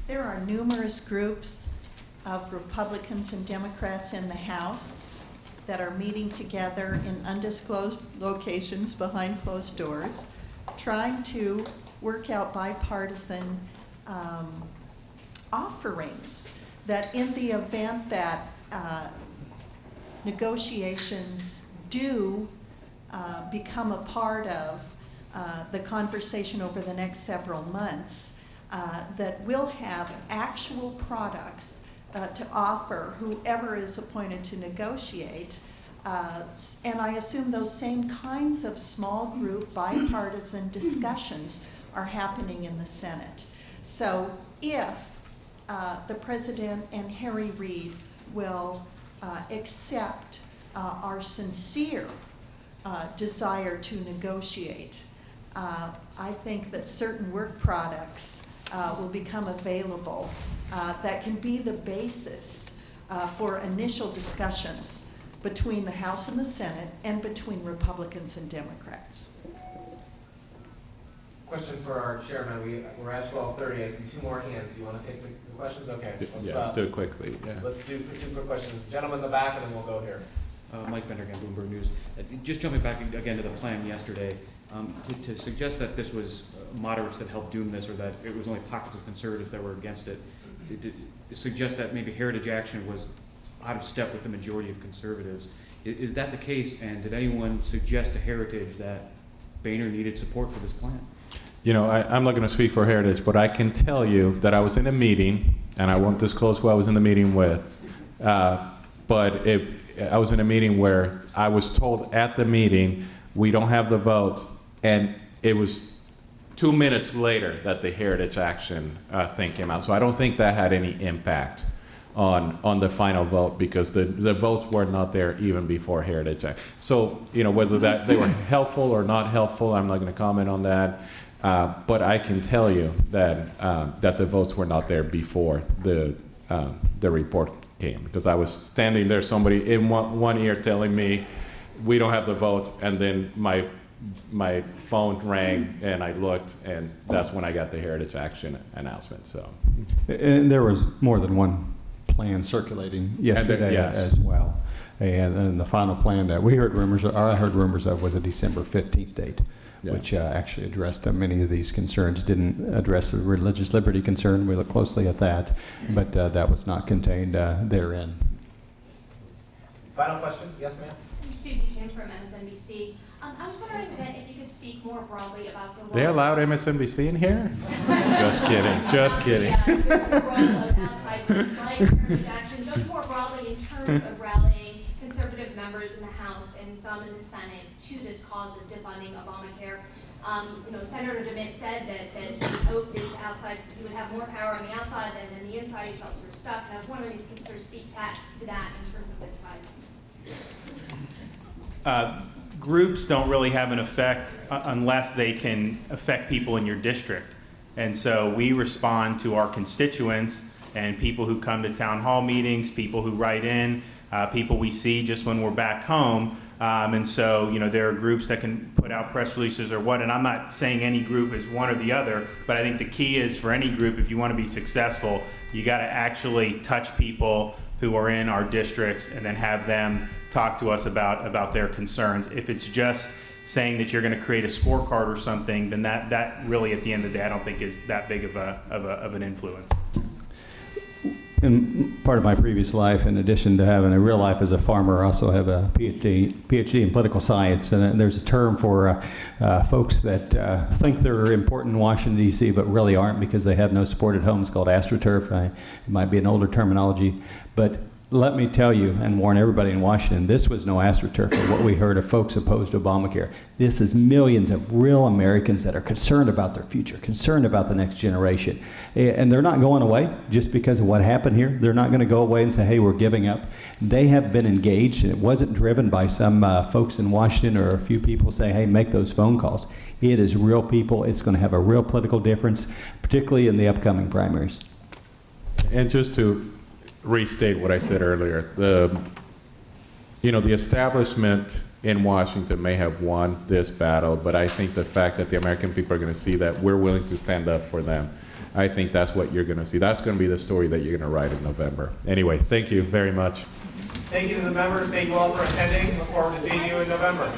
There are numerous groups of Republicans and Democrats in the House that are meeting together in undisclosed locations behind closed doors, trying to work out bipartisan offerings that in the event that negotiations do become a part of the conversation over the next several months, that will have actual products to offer whoever is appointed to negotiate. And I assume those same kinds of small group bipartisan discussions are happening in the Senate. So if the President and Harry Reid will accept our sincere desire to negotiate, I think that certain work products will become available that can be the basis for initial discussions between the House and the Senate and between Republicans and Democrats. Question for our chairman. We're at 12:30. I see two more hands. Do you want to take the questions? Okay. Let's do it quickly. Yeah. Let's do two quick questions. Gentleman in the back, and then we'll go here. Mike Bender again, Bloomberg News. Just jumping back again to the plan yesterday, to suggest that this was moderates that helped doom this, or that it was only pockets of conservatives that were against it, suggest that maybe Heritage Action was out of step with the majority of conservatives. Is that the case? And did anyone suggest to Heritage that Boehner needed support for this plan? You know, I'm not going to speak for Heritage, but I can tell you that I was in a meeting, and I won't disclose who I was in the meeting with, but I was in a meeting where I was told at the meeting, we don't have the vote, and it was 2 minutes later that the Heritage Action thing came out. So I don't think that had any impact on the final vote, because the votes were not there even before Heritage Action. So, you know, whether that they were helpful or not helpful, I'm not going to comment on that. But I can tell you that that the votes were not there before the report came, because I was standing there, somebody in one ear telling me we don't have the vote, and then my phone rang and I looked, and that's when I got the Heritage Action announcement. So, and there was more than one plan circulating yesterday as well. And the final plan that we heard rumors, or I heard rumors of, was a December 15th date, which actually addressed many of these concerns. Didn't address the religious liberty concern. We looked closely at that, but that was not contained therein. Final question? Yes, ma'am. I'm Susie Kim from MSNBC. I was wondering that if you could speak more broadly about the role. They allowed MSNBC in here? Just kidding. Just kidding. The role of outside groups like Heritage Action, just more broadly in terms of rallying conservative members in the House and some in the Senate to this cause of defunding Obamacare. You know, Senator DeMint said that he hoped this outside, he would have more power on the outside than the inside. He felt sort of stuck. And I was wondering if you could sort of speak to that in terms of this fight. Groups don't really have an effect unless they can affect people in your district. And so we respond to our constituents and people who come to town hall meetings, people who write in, people we see just when we're back home. And so, you know, there are groups that can put out press releases or what, and I'm not saying any group is one or the other, but I think the key is for any group, if you want to be successful, you got to actually touch people who are in our districts and then have them talk to us about their concerns. If it's just saying that you're going to create a scorecard or something, then that really, at the end of the day, I don't think is that big of an influence. In part of my previous life, in addition to having a real life as a farmer, I also have a PhD in political science, and there's a term for folks that think they're important in Washington, D.C., but really aren't because they have no support at home. It's called astroturf. It might be an older terminology, but let me tell you and warn everybody in Washington, this was no astroturf of what we heard of folks opposed to Obamacare. This is millions of real Americans that are concerned about their future, concerned about the next generation. And they're not going away just because of what happened here. They're not going to go away and say, hey, we're giving up. They have been engaged, and it wasn't driven by some folks in Washington or a few people saying, hey, make those phone calls. It is real people. It's going to have a real political difference, particularly in the upcoming primaries. And just to restate what I said earlier, the establishment in Washington may have won this battle, but I think the fact that the American people are going to see that we're willing to stand up for them, I think that's what you're going to see. That's going to be the story that you're going to write in November. Anyway, thank you very much. Thank you to the members. Thank you all for attending. Look forward to seeing you in November.